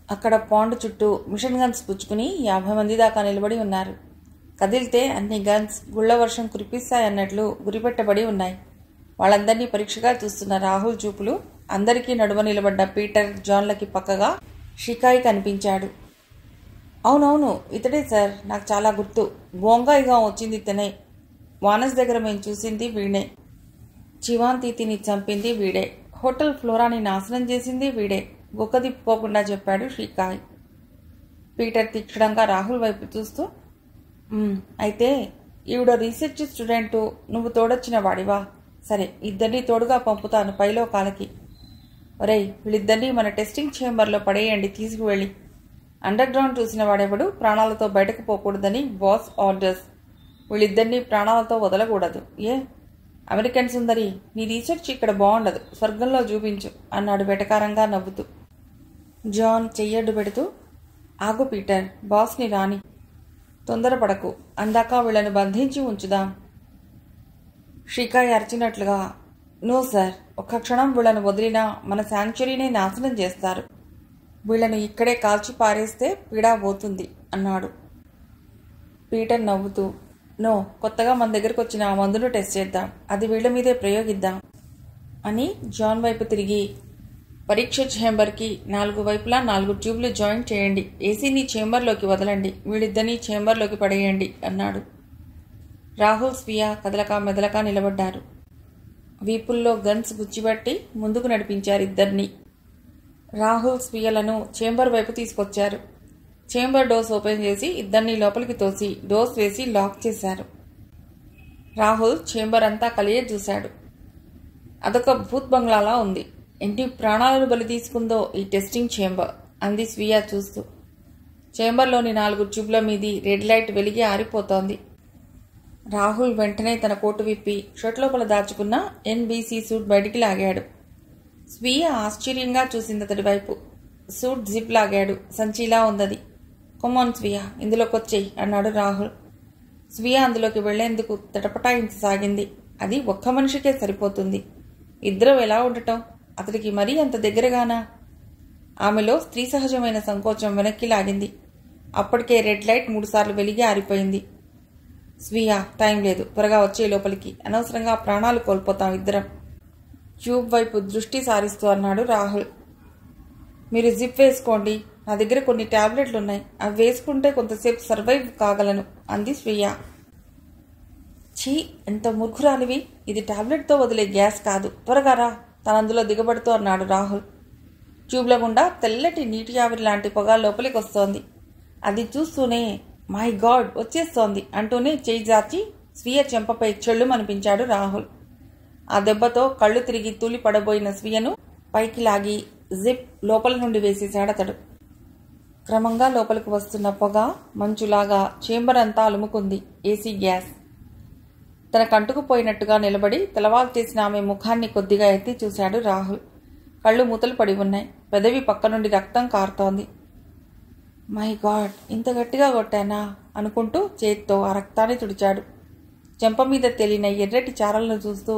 అక్కడ పాండ్ చుట్టూ machine guns పుచ్చుకుని 50 మంది దాకా నిలబడి ఉన్నారు. కదిలితే అన్ని గన్స్ గుళ్ల వర్షం కురిపిస్తాయన్నట్లు గురిపెట్టబడి ఉన్నాయి. వాళ్ళందరినీ పరీక్షగా చూస్తున్న రాహుల్ చూపులు అందరికీ నడుమ నిలబడ్డ పీటర్, జాన్లకి పక్కగా షికాయి కనిపించాడు. అవునవును, ఇతడే సార్, నాకు చాలా గుర్తు. బోంగాయిగా వచ్చింది ఇతనే. వానస్ దగ్గర మేము చూసింది వీడే. చివాన్ తీతిని చంపింది వీడే. హోటల్ ఫ్లోరాని నాశనం చేసింది వీడే. గుక్కదిప్పుకోకుండా చెప్పాడు షికాయ్. పీటర్ తీక్షణంగా రాహుల్ వైపు చూస్తూ, అయితే ఈవిడ రీసెర్చ్ స్టూడెంటు, నువ్వు తోడొచ్చిన వాడివా? సరే, ఇద్దరినీ తోడుగా పంపుతాను పైలోకాలకి. ఒరేయ్, వీళ్ళిద్దరినీ మన టెస్టింగ్ ఛేంబర్లో పడేయండి తీసుకువెళ్ళి. అండర్ గ్రౌండ్ చూసిన వాడెవడు ప్రాణాలతో బయటకు పోకూడదని బాస్ ఆర్డర్స్. వీళ్ళిద్దరినీ ప్రాణాలతో వదలకూడదు. ఏ అమెరికన్ సుందరి, నీ రీసెర్చ్ ఇక్కడ బాగుండదు, స్వర్గంలో చూపించు అన్నాడు వెటకారంగా నవ్వుతూ. జాన్ చెయ్యడ్డు పెడుతూ, ఆగు పీటర్, బాస్ని రాని. తొందరపడకు, అందాక వీళ్లను బంధించి ఉంచుదాం. షికాయ్ అరిచినట్లుగా, నో సార్, ఒక్క క్షణం వీళ్లను వదిలినా మన శాంక్చురీనే నాశనం చేస్తారు. వీళ్లను ఇక్కడే కాల్చి పారేస్తే పీడా పోతుంది అన్నాడు. పీటర్ నవ్వుతూ, నో, కొత్తగా మన దగ్గరకు వచ్చిన ఆ మందును టెస్ట్ చేద్దాం, అది వీళ్ల మీదే ప్రయోగిద్దాం అని జాన్ వైపు తిరిగి, పరీక్ష ఛేంబర్కి 4 వైపులా 4 ట్యూబ్లు జాయింట్ చేయండి, ఏసీని ఛేంబర్లోకి వదలండి, వీళ్ళిద్దరినీ ఛేంబర్లోకి పడేయండి అన్నాడు. రాహుల్, స్వియా కదలక మెదలక నిలబడ్డారు. వీపుల్లో గన్స్ గుచ్చిబట్టి ముందుకు నడిపించారు ఇద్దరినీ. రాహుల్ స్వియలను ఛేంబర్ వైపు తీసుకొచ్చారు. ఛేంబర్ డోర్స్ ఓపెన్ చేసి ఇద్దరినీ లోపలికి తోసి డోర్స్ వేసి లాక్ చేశారు. రాహుల్ ఛేంబర్ అంతా కలియ చూశాడు. అదొక భూత్ బంగ్లాలా ఉంది. ఎన్ని ప్రాణాలను బలి తీసుకుందో ఈ టెస్టింగ్ ఛేంబర్ అంది స్వియా చూస్తూ. ఛేంబర్లోని 4 ట్యూబ్ల మీది రెడ్ లైట్ వెలిగి ఆరిపోతోంది. రాహుల్ వెంటనే తన కోటు విప్పి షర్ట్ లోపల దాచుకున్న ఎన్బీసీ సూట్ బయటికి లాగాడు. స్వీయ ఆశ్చర్యంగా చూసింది అతడి వైపు. Suit zip లాగాడు. సంచిలా ఉందది. కొమాన్ స్వియా, ఇందులోకొచ్చేయి అన్నాడు రాహుల్. స్వియా అందులోకి వెళ్లేందుకు తటపటాయించసాగింది. అది ఒక్క మనిషికే సరిపోతుంది. ఇద్దరు ఎలా ఉండటం? అతడికి మరీ అంత దగ్గరగానా? ఆమెలో స్త్రీ సహజమైన సంకోచం వెనక్కి లాగింది. అప్పటికే రెడ్ లైట్ 3 సార్లు వెలిగి ఆరిపోయింది. స్వియా, టైం లేదు, త్వరగా వచ్చే లోపలికి, అనవసరంగా ప్రాణాలు కోల్పోతాం ఇద్దరం. ట్యూబ్ వైపు దృష్టి సారిస్తూ అన్నాడు రాహుల్. మీరు జిప్ వేసుకోండి, నా దగ్గర కొన్ని టాబ్లెట్లున్నాయి, అవి వేసుకుంటే కొంతసేపు సర్వైవ్ కాగలను అంది స్వియా. ఛీ, ఎంత మూర్ఖురాలివి, ఇది టాబ్లెట్తో వదిలే గ్యాస్ కాదు, త్వరగా రా తనందులో దిగబడుతూ అన్నాడు రాహుల్. ట్యూబ్ల గుండా తెల్లటి నీటి ఆవిరి లాంటి పొగ లోపలికి వస్తోంది. అది చూస్తూనే మై గాడ్ వచ్చేస్తోంది అంటూనే చేయి జాచి స్వీయ చెంపపై చెళ్ళుమనిపించాడు రాహుల్. ఆ దెబ్బతో కళ్ళు తిరిగి తూలి పడబోయిన స్వీయను పైకి లాగి జిప్ లోపల నుండి వేసేశాడతడు. క్రమంగా లోపలికి వస్తున్న పొగ మంచులాగా చేంబర్ అంతా అలుముకుంది. AC gas. తన కంటుకుపోయినట్టుగా నిలబడి తలవాలు చేసిన ఆమె ముఖాన్ని కొద్దిగా ఎత్తి చూశాడు రాహుల్. కళ్ళు మూతలు పడి ఉన్నాయి. పెదవి పక్క నుండి రక్తం కారుతోంది. మై గాడ్, ఇంత గట్టిగా కొట్టానా అనుకుంటూ చేత్తో ఆ రక్తాన్ని తుడిచాడు. చెంప మీద తేలిన ఎర్రటి చారలను చూస్తూ,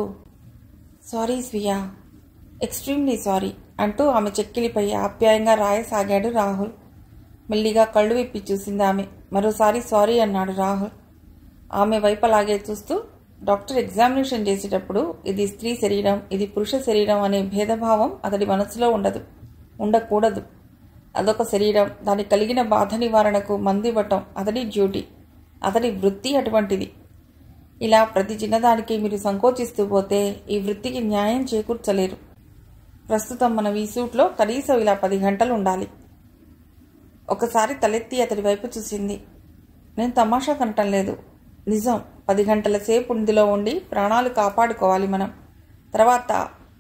సారీ స్వియా, ఎక్స్ట్రీమ్లీ సారీ అంటూ ఆమె చెక్కిలిపై ఆప్యాయంగా రాయసాగాడు రాహుల్. మెల్లిగా కళ్ళు విప్పి చూసింది ఆమె. మరోసారి సారీ అన్నాడు రాహుల్. ఆమె వైపలాగే చూస్తూ, డాక్టర్ ఎగ్జామినేషన్ చేసేటప్పుడు ఇది స్త్రీ శరీరం, ఇది పురుష శరీరం అనే భేదభావం అతడి మనసులో ఉండదు, ఉండకూడదు. అదొక శరీరం, దానికి కలిగిన బాధ నివారణకు మందివ్వటం అతడి డ్యూటీ, అతడి వృత్తి అటువంటిది. ఇలా ప్రతి చిన్నదానికి మీరు సంకోచిస్తూ పోతే ఈ వృత్తికి న్యాయం చేకూర్చలేరు. ప్రస్తుతం మనం ఈ సూట్లో కనీసం ఇలా 10 గంటలు ఉండాలి. ఒకసారి తలెత్తి అతడి వైపు చూసింది. నేను తమాషా కనటం లేదు, నిజం. 10 గంటల సేపు ఇందులో ఉండి ప్రాణాలు కాపాడుకోవాలి మనం. తర్వాత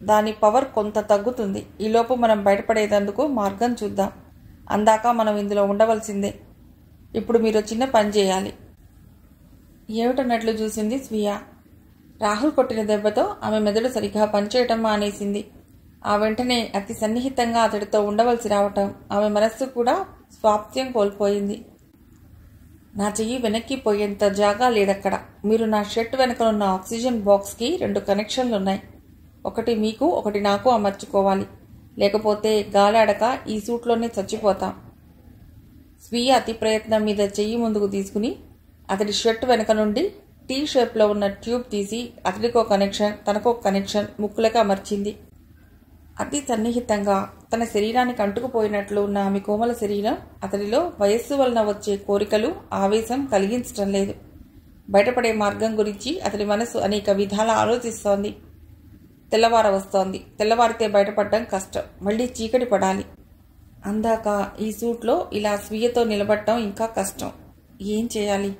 దాని పవర్ కొంత తగ్గుతుంది. ఈలోపు మనం బయటపడేందుకు మార్గం చూద్దాం. అందాక మనం ఇందులో ఉండవలసిందే. ఇప్పుడు మీరు చిన్న పని చేయాలి. ఏమిటన్నట్లు చూసింది స్వియా. రాహుల్ కొట్టిన దెబ్బతో ఆమె మెదడు సరిగ్గా పనిచేయటం మానేసింది. ఆ వెంటనే అతి సన్నిహితంగా అతడితో ఉండవలసి రావటం ఆమె మనస్సు కూడా స్వాస్థ్యం కోల్పోయింది. నా చెయ్యి వెనక్కి పోయేంత జాగా లేదక్కడ. మీరు నా షర్ట్ వెనకనున్న ఆక్సిజన్ బాక్స్కి 2 కనెక్షన్లున్నాయి. ఒకటి మీకు, ఒకటి నాకు అమర్చుకోవాలి. లేకపోతే గాలాడక ఈ సూట్లోనే చచ్చిపోతాం. స్వీయ అతి ప్రయత్నం మీద చెయ్యి ముందుకు తీసుకుని అతడి షర్ట్ వెనక నుండి టీ షేప్లో ఉన్న ట్యూబ్ తీసి అతడికో కనెక్షన్, తనకో కనెక్షన్ ముక్కులకు అమర్చింది. అతి సన్నిహితంగా తన శరీరానికి అంటుకుపోయినట్లు ఉన్న ఆమె కోమల శరీరం అతడిలో వయస్సు వలన వచ్చే కోరికలు, ఆవేశం కలిగించటం లేదు. బయటపడే మార్గం గురించి అతడి మనసు అనేక విధాల ఆలోచిస్తోంది. తెల్లవార వస్తోంది. తెల్లవారితే బయటపడడం కష్టం. మళ్ళీ చీకటి పడాలి. అందాక ఈ సూట్లో ఇలా స్వీయతో నిలబడటం ఇంకా కష్టం. ఏం చేయాలి?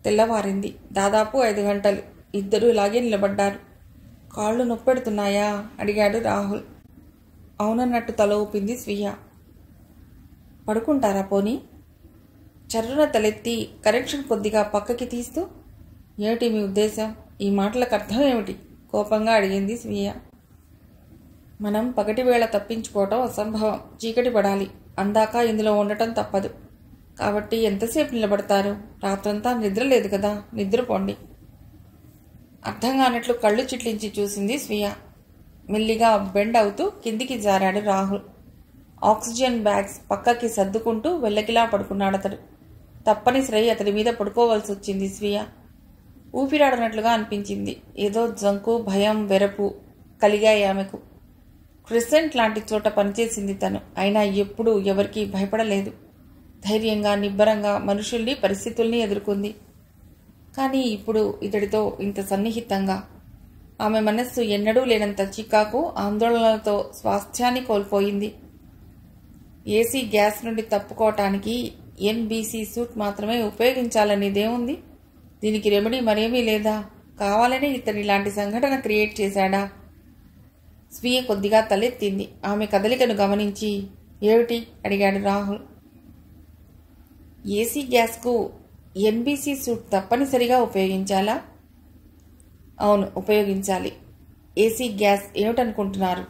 తెల్లవారింది. దాదాపు 5 గంటలు. ఇద్దరూ ఇలాగే నిలబడ్డారు. కాళ్ళు నొప్పెడుతున్నాయా? అడిగాడు రాహుల్. అవునన్నట్టు తల ఊపింది స్వీయ. పడుకుంటారా పోనీ? చర్రున తలెత్తి కనెక్షన్ కొద్దిగా పక్కకి తీస్తూ, ఏమిటి మీ ఉద్దేశం? ఈ మాటలకు అర్థం ఏమిటి? కోపంగా అడిగింది స్వీయ. మనం పగటి వేళ తప్పించుకోవటం అసంభవం. చీకటి పడాలి. అందాక ఇందులో ఉండటం తప్పదు. కాబట్టి ఎంతసేపు నిలబడతారు? రాత్రంతా నిద్ర లేదు కదా, నిద్రపోండి. అర్థం కానట్లు కళ్ళు చిట్లించి చూసింది స్వీయ. మెల్లిగా బెండ్ అవుతూ కిందికి జారాడు రాహుల్. ఆక్సిజన్ బ్యాగ్స్ పక్కకి సర్దుకుంటూ వెళ్ళకిలా పడుకున్నాడతడు. తప్పనిసరి అతడి మీద పడుకోవాల్సి వచ్చింది స్వీయ. ఊపిరాడనట్లుగా అనిపించింది. ఏదో జంకు, భయం, వెరపు కలిగాయి ఆమెకు. క్రిసెంట్ లాంటి చోట పనిచేసింది తను. అయినా ఎప్పుడూ ఎవరికీ భయపడలేదు. ధైర్యంగా, నిబ్బరంగా మనుషుల్ని, పరిస్థితుల్ని ఎదుర్కొంది. కానీ ఇప్పుడు ఇతడితో ఇంత సన్నిహితంగా ఆమె మనస్సు ఎన్నడూ లేనంత చికాకు, ఆందోళనలతో స్వాస్థ్యాన్ని కోల్పోయింది. ఏసీ గ్యాస్ నుండి తప్పుకోవటానికి ఎన్బీసీ సూట్ మాత్రమే ఉపయోగించాలనేదేముంది? దీనికి రెమెడీ మరేమీ లేదా? కావాలని ఇతడు ఇలాంటి సంఘటన క్రియేట్ చేశాడా? స్వీయ కొద్దిగా తలెత్తింది. ఆమె కదలికను గమనించి, ఏమిటి? అడిగాడు రాహుల్. ఏసీ గ్యాస్కు ఎన్బీసీ సూట్ తప్పనిసరిగా ఉపయోగించాలా? అవును, ఉపయోగించాలి. ఏసీ గ్యాస్ ఏమిటనుకుంటున్నారు?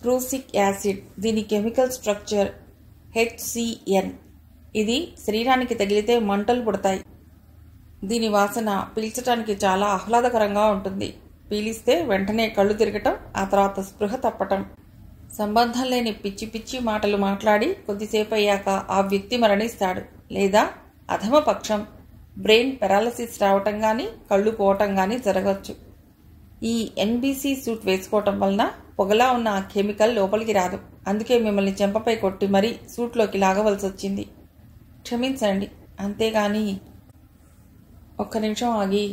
Prussic acid. దీని కెమికల్ స్ట్రక్చర్ HCN. ఇది శరీరానికి తగిలితే మంటలు పుడతాయి. దీని వాసన పీల్చడానికి చాలా ఆహ్లాదకరంగా ఉంటుంది. పీలిస్తే వెంటనే కళ్ళు తిరగటం, ఆ తర్వాత స్పృహ తప్పటం. సంబంధం లేని పిచ్చి పిచ్చి మాటలు మాట్లాడి కొద్దిసేపు అయ్యాక ఆ వ్యక్తి మరణిస్తాడు. లేదా అధమపక్షం బ్రెయిన్ పెరాలసిస్ రావటం కానీ, కళ్ళు పోవటం కానీ జరగవచ్చు. ఈ ఎన్బీసీ సూట్ వేసుకోవటం వలన పొగలా ఉన్న ఆ కెమికల్ లోపలికి రాదు. అందుకే మిమ్మల్ని చెంపపై కొట్టి మరీ సూట్లోకి లాగవలసి వచ్చింది. క్షమించండి. అంతేగాని ఒక్క నిమిషం ఆగి,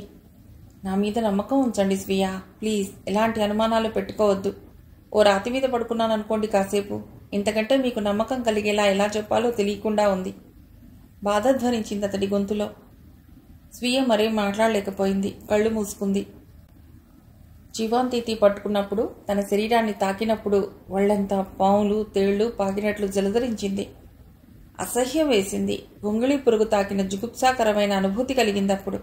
నా మీద నమ్మకం ఉంచండి స్వీయ. ప్లీజ్, ఎలాంటి అనుమానాలు పెట్టుకోవద్దు. ఓ రాతి మీద పడుకున్నాననుకోండి కాసేపు. ఇంతకంటే మీకు నమ్మకం కలిగేలా ఎలా చెప్పాలో తెలియకుండా ఉంది. బాధ ధ్వనించింది అతడి గొంతులో. స్వీయ మరేం మాట్లాడలేకపోయింది. కళ్ళు మూసుకుంది. జీవాంతీతి పట్టుకున్నప్పుడు, తన శరీరాన్ని తాకినప్పుడు ఒళ్లంతా పాములు, తేళ్లు పాకినట్లు జలధరించింది. అసహ్యం వేసింది. గొంగళి పురుగు తాకిన జుగుప్సాకరమైన అనుభూతి కలిగిందప్పుడు.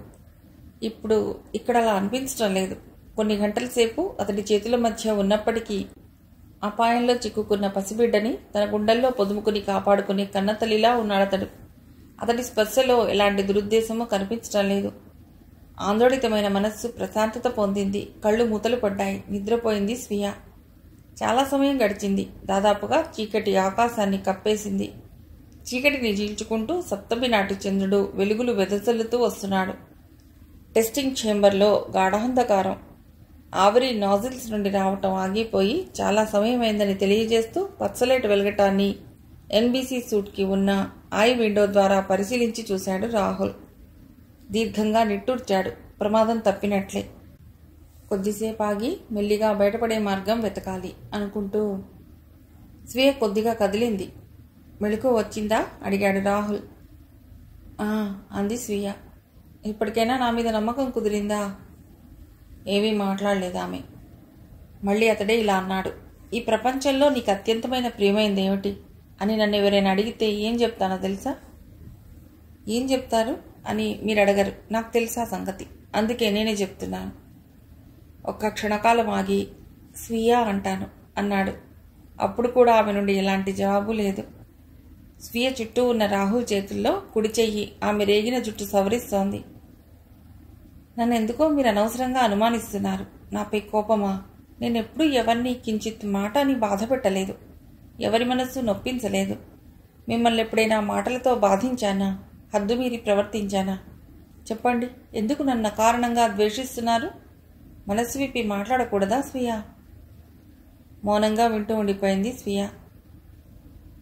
ఇప్పుడు ఇక్కడ అలా అనిపించడం లేదు. కొన్ని గంటల సేపు అతడి చేతుల మధ్య ఉన్నప్పటికీ అపాయంలో చిక్కుకున్న పసిబిడ్డని తన గుండెల్లో పొదుముకుని కాపాడుకుని కన్నతల్లిలా ఉన్నాడతడు. అతడి స్పర్శలో ఎలాంటి దురుద్దేశమూ కనిపించడం లేదు. ఆందోళితమైన మనస్సు ప్రశాంతత పొందింది. కళ్ళు మూతలు పడ్డాయి. నిద్రపోయింది స్వీయ. చాలా సమయం గడిచింది. దాదాపుగా చీకటి ఆకాశాన్ని కప్పేసింది. చీకటిని చీల్చుకుంటూ సప్తమి నాటి చంద్రుడు వెలుగులు వెదజల్లుతూ వస్తున్నాడు. టెస్టింగ్ ఛేంబర్లో గాఢాంధకారం. ఆవిరి నాజిల్స్ నుండి రావటం ఆగిపోయి చాలా సమయమైందని తెలియజేస్తూ పచ్చలైట్ వెలగటాన్ని ఎన్బీసీ సూట్కి ఉన్న ఐ విండో ద్వారా పరిశీలించి చూశాడు రాహుల్. దీర్ఘంగా నిట్టూర్చాడు. ప్రమాదం తప్పినట్లే. కొద్దిసేపు ఆగి మెల్లిగా బయటపడే మార్గం వెతకాలి అనుకుంటూ స్వీయ కొద్దిగా కదిలింది. మెళుకు వచ్చిందా? అడిగాడు రాహుల్. అంది స్వీయ. ఇప్పటికైనా నా మీద నమ్మకం కుదిరిందా? ఏమీ మాట్లాడలేదు ఆమె. మళ్ళీ అతడే ఇలా అన్నాడు. ఈ ప్రపంచంలో నీకు అత్యంతమైన ప్రియమైంది ఏమిటి అని నన్ను ఎవరైనా అడిగితే ఏం చెప్తానో తెలుసా? ఏం చెప్తారు అని మీరు అడగరు. నాకు తెలుసా సంగతి. అందుకే నేనే చెప్తున్నాను. ఒక్క క్షణకాలం ఆగి స్వీయ అంటాను అన్నాడు. అప్పుడు కూడా ఆమె నుండి ఎలాంటి జవాబు లేదు. స్వీయ చుట్టూ ఉన్న రాహుల్ చేతుల్లో కుడి చెయ్యి ఆమె రేగిన జుట్టు సవరిస్తోంది. నన్ను ఎందుకో మీరు అనవసరంగా అనుమానిస్తున్నారు. నాపై కోపమా? నేనెప్పుడూ ఎవరిని కించిత్ మాట అని బాధ పెట్టలేదు, ఎవరి మనస్సు నొప్పించలేదు. మిమ్మల్ని ఎప్పుడైనా మాటలతో బాధించానా, హద్దు మీరి ప్రవర్తించానా? చెప్పండి, ఎందుకు నన్ను కారణంగా ద్వేషిస్తున్నారు? మనస్సు విప్పి మాట్లాడకూడదా స్వీయ? మౌనంగా వింటూ ఉండిపోయింది స్వీయ.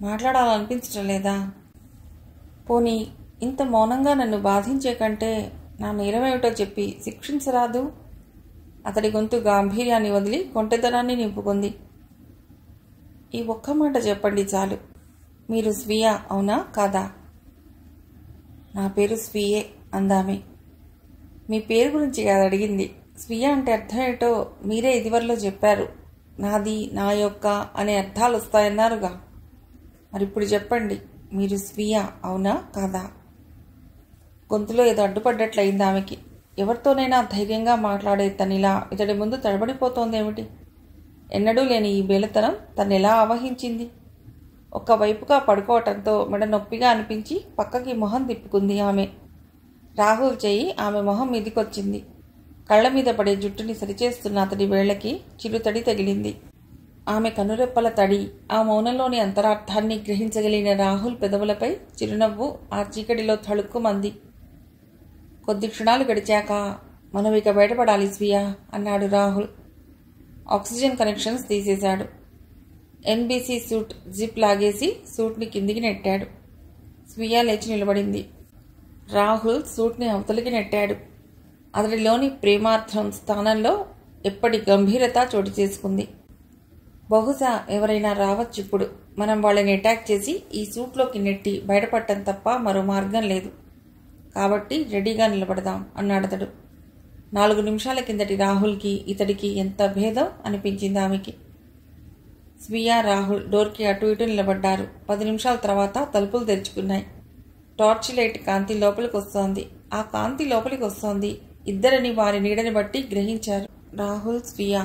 మాట్లాడాలనిపించటం లేదా? పోనీ ఇంత మౌనంగా నన్ను బాధించే కంటే నా నేరమేమిటో చెప్పి శిక్షించరాదు? అతడి గొంతు గాంభీర్యాన్ని వదిలి కొంటెదనాన్ని నింపుకుంది. ఈ ఒక్క మాట చెప్పండి చాలు. మీరు స్వీయ అవునా కాదా? నా పేరు స్వీయే అందామే. మీ పేరు గురించి కాదు అడిగింది. స్వీయ అంటే అర్థం ఏంటో మీరే ఇదివరలో చెప్పారు. నాది, నా యొక్క అనే అర్థాలు వస్తాయన్నారుగా. మరిప్పుడు చెప్పండి, మీరు స్వీయ అవునా కాదా? గొంతులో ఏదో అడ్డుపడ్డట్లయింది ఆమెకి. ఎవరితోనైనా ధైర్యంగా మాట్లాడే తనిలా ఇతడి ముందు తడబడిపోతోందేమిటి? ఎన్నడూ లేని ఈ బేలతనం తనెలా ఆవహించింది? ఒక్కవైపుగా పడుకోవటంతో మెడ నొప్పిగా అనిపించి పక్కకి మొహం తిప్పుకుంది ఆమె. రాహుల్ చెయ్యి ఆమె మొహం మీదికొచ్చింది. కళ్ల మీద పడే జుట్టుని సరిచేస్తున్న అతడి వేళ్లకి చిరుతడి తగిలింది. ఆమె కనురెప్పల తడి, ఆ మౌనంలోని అంతరార్థాన్ని గ్రహించగలిగిన రాహుల్ పెదవులపై చిరునవ్వు ఆ చీకటిలో తళుక్కుమంది. కొద్ది క్షణాలు గడిచాక, మనం ఇక బయటపడాలి స్వీయ అన్నాడు రాహుల్. ఆక్సిజన్ కనెక్షన్స్ తీసేశాడు. ఎన్బీసీ సూట్ జిప్ లాగేసి సూట్ని కిందికి నెట్టాడు. స్వీయ లేచి నిలబడింది. రాహుల్ సూట్ని అవతలికి నెట్టాడు. అతడిలోని ప్రేమార్థం స్థానంలో ఎప్పటి గంభీరత చోటు చేసుకుంది. బహుశా ఎవరైనా రావచ్చిప్పుడు. మనం వాళ్ళని అటాక్ చేసి ఈ సూట్లోకి నెట్టి బయటపడటం తప్ప మరో మార్గం లేదు. కాబట్టి రెడీగా నిలబడదాం అన్నాడతడు. 4 నిమిషాల కిందటి రాహుల్కి ఇతడికి ఎంత భేదం అనిపించింది ఆమెకి. స్వీయ, రాహుల్ డోర్కి అటు ఇటు నిలబడ్డారు. 10 నిమిషాల తర్వాత తలుపులు తెరుచుకున్నాయి. టార్చ్ లైట్ కాంతి లోపలికి వస్తోంది. ఆ కాంతి లోపలికి వస్తోంది. ఇద్దరిని వారి నీడని బట్టి గ్రహించారు రాహుల్, స్వీయ.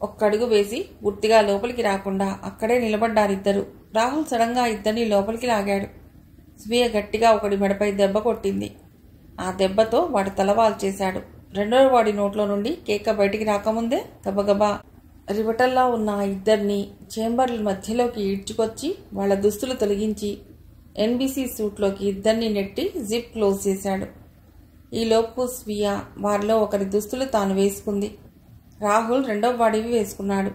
ఒక్కడుగు వేసి పూర్తిగా లోపలికి రాకుండా అక్కడే నిలబడ్డారిద్దరు. రాహుల్ సడన్గా ఇద్దరిని లోపలికి లాగాడు. స్వీయ గట్టిగా ఒకడి మెడపై దెబ్బ కొట్టింది. ఆ దెబ్బతో వాడు తలవాల్ చేశాడు. రెండవ వాడి నోట్లో నుండి కేక బయటికి రాకముందే గబగబా రివటల్లా ఉన్న ఆ ఇద్దరిని చేంబర్ల మధ్యలోకి ఈడ్చుకొచ్చి వాళ్ల దుస్తులు తొలగించి ఎన్బీసీ సూట్లోకి ఇద్దరిని నెట్టి జిప్ క్లోజ్ చేశాడు. ఈలోపు స్వీయ వారిలో ఒకరి దుస్తులు తాను వేసుకుంది. రాహుల్ రెండవ వాడివి వేసుకున్నాడు.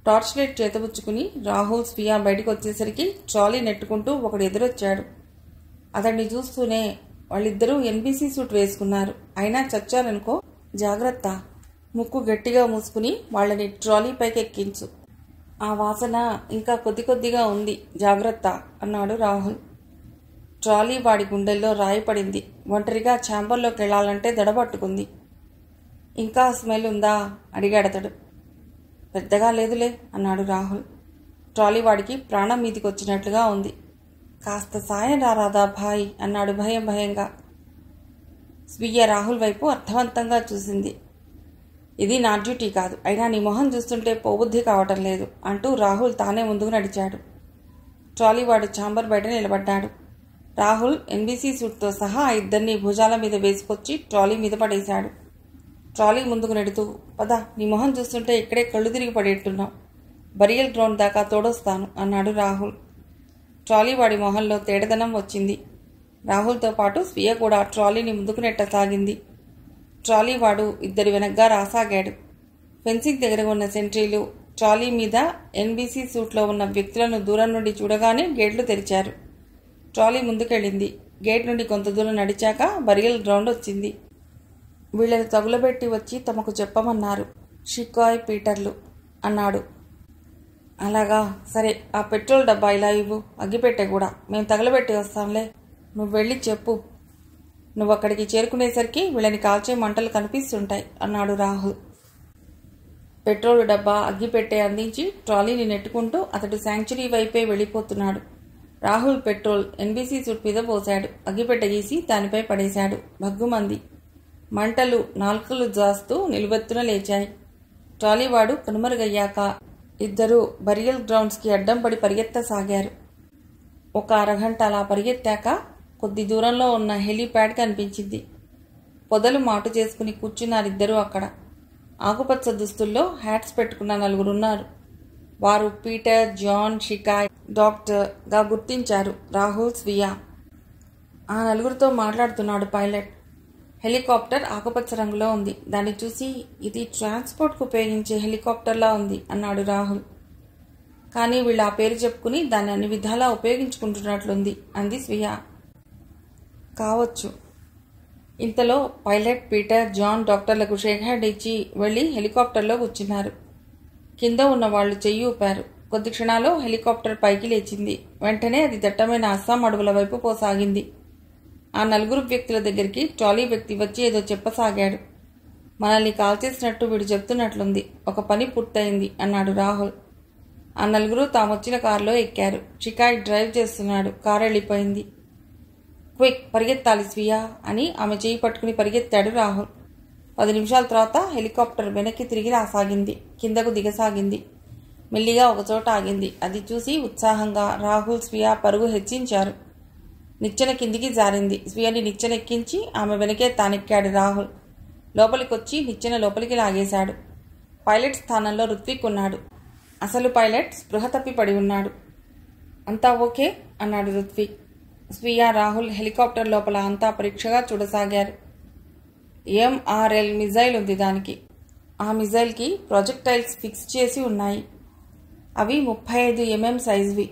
టార్చ్ లైట్ చేతబుచ్చుకుని రాహుల్, స్వీయ బయటకు వచ్చేసరికి ట్రాలీ నెట్టుకుంటూ ఒకడు ఎదురొచ్చాడు. అతన్ని చూస్తూనే, వాళ్ళిద్దరూ ఎన్బీసీ సూట్ వేసుకున్నారు, అయినా చచ్చారనుకో, జాగ్రత్త, ముక్కు గట్టిగా మూసుకుని వాళ్ళని ట్రాలీ పైకి ఎక్కించు, ఆ వాసన ఇంకా కొద్ది కొద్దిగా ఉంది, జాగ్రత్త అన్నాడు రాహుల్. ట్రాలీ వాడి గుండెల్లో రాయిపడింది. ఒంటరిగా ఛాంబర్లోకి వెళ్లాలంటే దడబట్టుకుంది. ఇంకా స్మెల్ ఉందా అడిగాడతడు. పెద్దగా లేదులే అన్నాడు రాహుల్. ట్రాలీ వాడికి ప్రాణం మీదికి వచ్చినట్లుగా ఉంది. కాస్త సాయం రారాదా భాయ్ అన్నాడు భయం భయంగా. స్వీయ రాహుల్ వైపు అర్థవంతంగా చూసింది. ఇది నా డ్యూటీ కాదు, అయినా నీ మొహం చూస్తుంటే పోబుద్ధి కావటం లేదు అంటూ రాహుల్ తానే ముందుకు నడిచాడు. ట్రాలీ వాడు ఛాంబర్ బయట నిలబడ్డాడు. రాహుల్ ఎన్బీసీ సూట్తో సహా ఆ ఇద్దరిని భుజాల మీద వేసుకొచ్చి ట్రాలీ మీద పడేశాడు. ట్రాలీ ముందుకు నెడుతూ, పద, నీ మొహం చూస్తుంటే ఇక్కడే కళ్ళు తిరిగి పడేట్టున్నావు, బరియల్ గ్రౌండ్ దాకా తోడొస్తాను అన్నాడు రాహుల్. ట్రాలీ వాడి మొహంలో తేడదనం వచ్చింది. రాహుల్తో పాటు స్వీయ కూడా ట్రాలీని ముందుకు నెట్టసాగింది. ట్రాలీ వాడు ఇద్దరి వెనగ్గా రాసాగాడు. ఫెన్సింగ్ దగ్గర ఉన్న సెంట్రీలు ట్రాలీ మీద ఎన్బీసీ సూట్లో ఉన్న వ్యక్తులను దూరం నుండి చూడగానే గేట్లు తెరిచారు. ట్రాలీ ముందుకెళ్ళింది. గేట్ నుండి కొంత దూరం నడిచాక బరియల్ గ్రౌండ్ వచ్చింది. వీళ్ళని తగులబెట్టి వచ్చి తమకు చెప్పమన్నారు షికాయ్ పీటర్లు అన్నాడు. అలాగా, సరే, ఆ పెట్రోల్ డబ్బా ఇలా ఇవ్వు, అగ్గిపెట్టె కూడా, మేము తగలబెట్టి వస్తాంలే, నువ్వు వెళ్ళి చెప్పు, నువ్వు అక్కడికి చేరుకునేసరికి వీళ్ళని కాల్చే మంటలు కనిపిస్తుంటాయి అన్నాడు రాహుల్. పెట్రోల్ డబ్బా, అగ్గిపెట్టె అందించి ట్రాలీని నెట్టుకుంటూ అతడు శాంక్చురీ వైపే వెళ్ళిపోతున్నాడు. రాహుల్ పెట్రోల్ ఎన్బీసీ సూట్ మీద పోశాడు. అగ్గిపెట్టె గీసి దానిపై పడేశాడు. భగ్గుమంది. మంటలు నాల్కలు జాస్తూ నిలువెత్తున లేచాయి. ట్రాలీవాడు కనుమరుగయ్యాక ఇద్దరూ బరియల్ గ్రౌండ్స్కి అడ్డం పడి పరిగెత్తసాగారు. ఒక అరగంట అలా పరిగెత్తాక కొద్ది దూరంలో ఉన్న హెలీప్యాడ్ కనిపించింది. పొదలు మాటు చేసుకుని కూర్చున్నారిద్దరూ అక్కడ. ఆకుపచ్చ దుస్తుల్లో హ్యాట్స్ పెట్టుకున్న నలుగురున్నారు. వారు పీటర్, జాన్, షికాయ్, డాక్టర్గా గుర్తించారు రాహుల్, స్వియా. ఆ నలుగురితో మాట్లాడుతున్నాడు పైలట్. హెలికాప్టర్ ఆకుపచ్చ రంగులో ఉంది. దాన్ని చూసి ఇది ట్రాన్స్పోర్ట్కు ఉపయోగించే హెలికాప్టర్లా ఉంది అన్నాడు రాహుల్. కానీ వీళ్ళు ఆ పేరు చెప్పుకుని దాన్ని అన్ని విధాలా ఉపయోగించుకుంటున్నట్లుంది అంది స్వియా. కావచ్చు. ఇంతలో పైలట్, పీటర్, జాన్ డాక్టర్లకు షేక్ హ్యాండ్ ఇచ్చి వెళ్ళి హెలికాప్టర్లో కూర్చున్నారు. కింద ఉన్న వాళ్ళు చెయ్యి ఊపారు. కొద్ది క్షణాల్లో హెలికాప్టర్ పైకి లేచింది. వెంటనే అది దట్టమైన అస్సాం అడవుల వైపు పోసాగింది. ఆ నలుగురు వ్యక్తుల దగ్గరికి ట్రాలీ వ్యక్తి వచ్చి ఏదో చెప్పసాగాడు. మనల్ని కాల్చేసినట్టు వీడు చెప్తున్నట్లుంది. ఒక పని పూర్తయింది అన్నాడు రాహుల్. ఆ నలుగురు తామొచ్చిన కారులో ఎక్కారు. షికాయ్ డ్రైవ్ చేస్తున్నాడు. కారు వెళ్ళిపోయింది. క్విక్, పరిగెత్తాలి స్వియా అని ఆమె చేయి పట్టుకుని పరిగెత్తాడు రాహుల్. 10 నిమిషాల తర్వాత హెలికాప్టర్ వెనక్కి తిరిగి రాసాగింది. కిందకు దిగసాగింది. మెల్లిగా ఒకచోట ఆగింది. అది చూసి ఉత్సాహంగా రాహుల్, స్వియా పరుగు హెచ్చించారు. నిచ్చెన కిందికి జారింది. స్వియాని నిచ్చెనెక్కించి ఆమె వెనకే తానెక్కాడు రాహుల్. లోపలికొచ్చి నిచ్చెన లోపలికి లాగేశాడు. పైలట్ స్థానంలో రుత్విక్ ఉన్నాడు. అసలు పైలట్ స్పృహ తప్పి పడి ఉన్నాడు. అంతా ఓకే అన్నాడు రుత్విక్. స్వియా, రాహుల్ హెలికాప్టర్ లోపల అంతా పరీక్షగా చూడసాగారు. MRL మిజైల్ ఉంది దానికి. ఆ మిజైల్కి ప్రొజెక్టైల్స్ ఫిక్స్ చేసి ఉన్నాయి. అవి 35 mm సైజువి.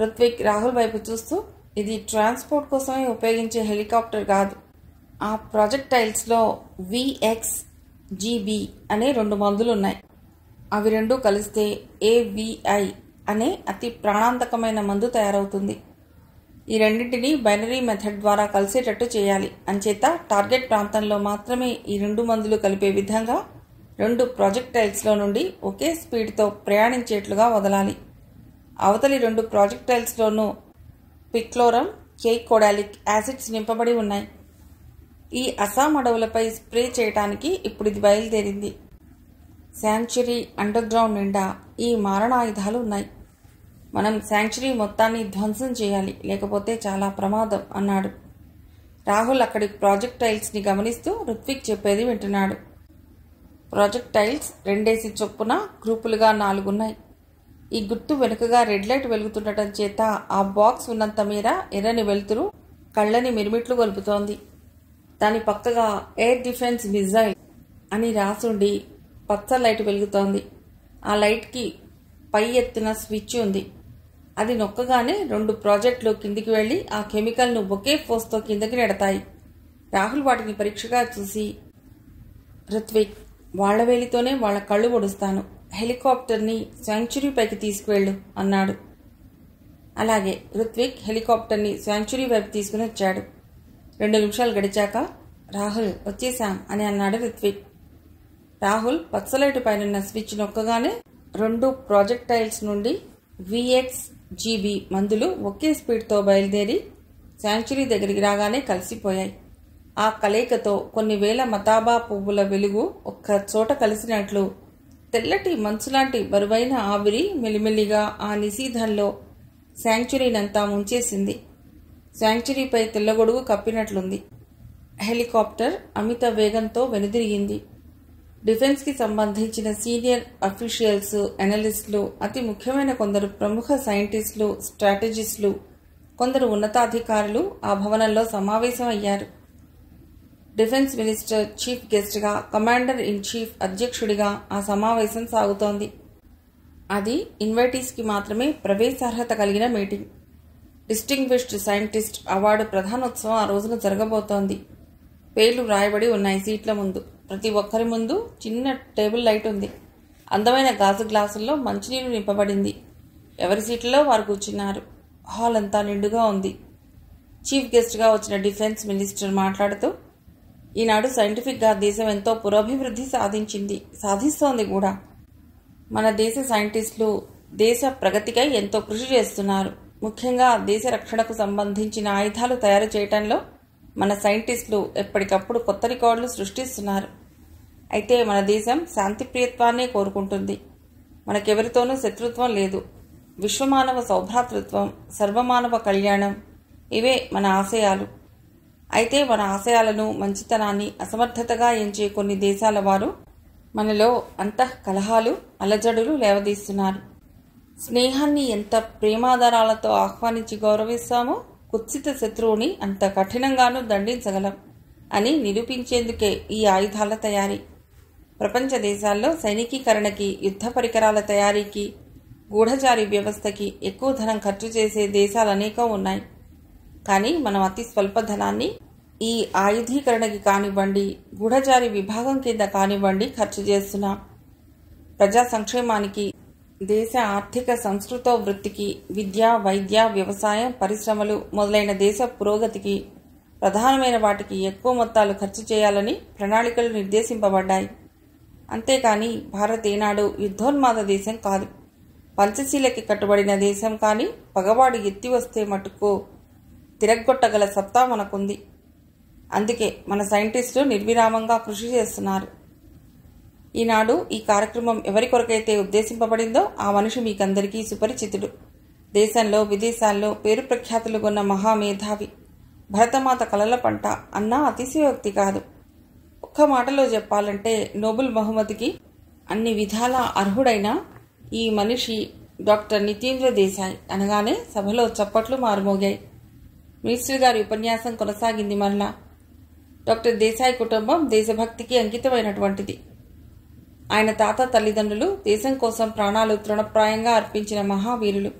రుత్విక్ రాహుల్ వైపు చూస్తూ, ఇది ట్రాన్స్పోర్ట్ కోసమే ఉపయోగించే హెలికాప్టర్ కాదు. ఆ ప్రాజెక్టైల్స్లో VXGB అనే 2 మందులున్నాయి. అవి రెండూ కలిస్తే AVI అనే అతి ప్రాణాంతకమైన మందు తయారవుతుంది. ఈ రెండింటినీ బైనరీ మెథడ్ ద్వారా కలిసేటట్టు చేయాలి. అంచేత టార్గెట్ ప్రాంతంలో మాత్రమే ఈ 2 మందులు కలిపే విధంగా 2 ప్రాజెక్టైల్స్లో నుండి ఒకే స్పీడ్తో ప్రయాణించేట్లుగా వదలాలి. అవతలి 2 ప్రాజెక్టైల్స్లోనూ పిక్లోరం, కేకోడాలిక్ యాసిడ్స్ నింపబడి ఉన్నాయి. ఈ అస్సాం అడవులపై స్ప్రే చేయటానికి ఇప్పుడు ఇది బయలుదేరింది. శాంక్చురీ అండర్ గ్రౌండ్ నిండా ఈ మారణాయుధాలు ఉన్నాయి. మనం శాంక్చురీ మొత్తాన్ని ధ్వంసం చేయాలి, లేకపోతే చాలా ప్రమాదం అన్నాడు. రాహుల్ అక్కడి ప్రాజెక్టైల్స్ని గమనిస్తూ రుత్విక్ చెప్పేది వింటున్నాడు. ప్రాజెక్టైల్స్ 2 చొప్పున గ్రూపులుగా 4 ఉన్నాయి. ఈ గుర్తు వెనుకగా రెడ్ లైట్ వెలుగుతుండటం చేత ఆ బాక్స్ ఉన్నంత మేర ఎర్రని వెలుతురు కళ్ళని మిరుమిట్లు గొలుపుతోంది. దాని పక్కగా ఎయిర్ డిఫెన్స్ మిజైల్ అని రాసుండి పచ్చ లైట్ వెలుగుతోంది. ఆ లైట్కి పై ఎత్తున స్విచ్ ఉంది. అది నొక్కగానే 2 ప్రాజెక్టులు కిందికి వెళ్ళి ఆ కెమికల్ను ఒకే ఫోర్స్తో కిందకి నెడతాయి. రాహుల్ వాటిని పరీక్షగా చూసి, రుత్విక్, వాళ్ల వేలితోనే వాళ్ళ కళ్ళు పొడుస్తాను. హెలికాప్టర్ని శాంక్చురీ పైకి తీసుకువెళ్ళు అన్నాడు. అలాగే రుత్విక్ హెలికాప్టర్ని శాంక్చురీ వైపు తీసుకుని వచ్చాడు. 2 నిమిషాలు గడిచాక, రాహుల్ వచ్చేశాం అని అన్నాడు రుత్విక్. రాహుల్ పచ్చలైటు పైన స్విచ్ నొక్కగానే 2 ప్రాజెక్టైల్స్ నుండి VXGB మందులు ఒకే స్పీడ్తో బయలుదేరి శాంక్చురీ దగ్గరికి రాగానే కలిసిపోయాయి. ఆ కలయికతో కొన్ని వేల మతాబా పువ్వుల వెలుగు ఒక్క చోట కలిసినట్లు తెల్లటి మంచులాంటి బరువైన ఆవిరి మెల్లిమెల్లిగా ఆ నిశీధంలో శాంక్చురీనంతా ముంచేసింది. శాంక్చురీపై తెల్లగొడుగు కప్పినట్లుంది. హెలికాప్టర్ అమిత వేగంతో వెనుదిరిగింది. డిఫెన్స్కి సంబంధించిన సీనియర్ అఫీషియల్స్, అనలిస్టులు, అతి ముఖ్యమైన కొందరు ప్రముఖ సైంటిస్టులు, స్ట్రాటజిస్టులు, కొందరు ఉన్నతాధికారులు ఆ భవనంలో సమావేశం అయ్యారు. డిఫెన్స్ మినిస్టర్ చీఫ్ గెస్ట్గా, కమాండర్ ఇన్ చీఫ్ అధ్యక్షుడిగా ఆ సమావేశం సాగుతోంది. అది ఇన్వైటీస్కి మాత్రమే ప్రవేశార్హత కలిగిన మీటింగ్. డిస్టింగ్విష్డ్ సైంటిస్ట్ అవార్డు ప్రధానోత్సవం ఆ రోజున జరగబోతోంది. పేర్లు వ్రాయబడి ఉన్నాయి సీట్ల ముందు. ప్రతి ఒక్కరి ముందు చిన్న టేబుల్ లైట్ ఉంది. అందమైన గాజు గ్లాసుల్లో మంచినీరు నింపబడింది. ఎవరి సీట్లలో వారు కూర్చున్నారు. హాల్ అంతా నిండుగా ఉంది. చీఫ్ గెస్ట్గా వచ్చిన డిఫెన్స్ మినిస్టర్ మాట్లాడుతూ, ఈనాడు సైంటిఫిక్గా దేశం ఎంతో పురోభివృద్ధి సాధిస్తోంది కూడా. మన దేశ సైంటిస్టులు దేశ ప్రగతికై ఎంతో కృషి చేస్తున్నారు. ముఖ్యంగా దేశ రక్షణకు సంబంధించిన ఆయుధాలు తయారు చేయటంలో మన సైంటిస్టులు ఎప్పటికప్పుడు కొత్త రికార్డులు సృష్టిస్తున్నారు. అయితే మన దేశం శాంతిప్రియత్వాన్నే కోరుకుంటుంది. మనకెవరితోనూ శత్రుత్వం లేదు. విశ్వమానవ సౌభ్రాతృత్వం, సర్వమానవ కళ్యాణం, ఇవే మన ఆశయాలు. అయితే మన ఆశయాలను, మంచితనాన్ని అసమర్థతగా ఎంచే కొన్ని దేశాల వారు మనలో అంతఃకలహాలు అలజడులు లేవదీస్తున్నారు. స్నేహాన్ని ఎంత ప్రేమాదరాలతో ఆహ్వానించి గౌరవిస్తామో కుత్సిత శత్రువుని అంత కఠినంగానూ దండించగలం అని నిరూపించేందుకే ఈ ఆయుధాల తయారీ. ప్రపంచ దేశాల్లో సైనికీకరణకి, యుద్ధ పరికరాల తయారీకి, గూఢచారి వ్యవస్థకి ఎక్కువ ధనం ఖర్చు చేసే దేశాలు అనేకం ఉన్నాయి. కానీ మనం అతి స్వల్ప ధనాన్ని ఈ ఆయుధీకరణకి కానివ్వండి, గూఢచారి విభాగం కింద కానివ్వండి ఖర్చు చేస్తున్నాం. ప్రజా సంక్షేమానికి, దేశ ఆర్థిక సంస్కృతోవృత్తికి, విద్య, వైద్య, వ్యవసాయం, పరిశ్రమలు మొదలైన దేశ పురోగతికి, ప్రధానమైన వాటికి ఎక్కువ మొత్తాలు ఖర్చు చేయాలని ప్రణాళికలు నిర్దేశింపబడ్డాయి. అంతేకాని భారత్ ఏనాడు యుద్ధోన్మాద దేశం కాదు. పంచశీలకి కట్టుబడిన దేశం. కానీ పగవాడు ఎత్తి వస్తే మటుకు తిరగ్గొట్టగల సత్తా మనకుంది. అందుకే మన సైంటిస్టులు నిర్విరామంగా కృషి చేస్తున్నారు. ఈనాడు ఈ కార్యక్రమం ఎవరి కొరకైతే ఉద్దేశింపబడిందో ఆ మనిషి మీకందరికీ సుపరిచితుడు. దేశంలో, విదేశాల్లో పేరు ప్రఖ్యాతులు కొన్న మహామేధావి, భరతమాత కలల పంట అన్నా అతిశయోక్తి కాదు. ఒక్క మాటలో చెప్పాలంటే నోబెల్ బహుమతికి అన్ని విధాలా అర్హుడైన ఈ మనిషి డాక్టర్ నితేంద్ర దేశాయ్ అనగానే సభలో చప్పట్లు మారుమోగాయి. మినిస్టర్ గారి ఉపన్యాసం కొనసాగింది. మరలా డాక్టర్ దేశాయ్ కుటుంబం దేశభక్తికి అంకితమైనటువంటిది. ఆయన తాత, తల్లిదండ్రులు దేశం కోసం ప్రాణాలు తృణప్రాయంగా అర్పించిన మహావీరులు.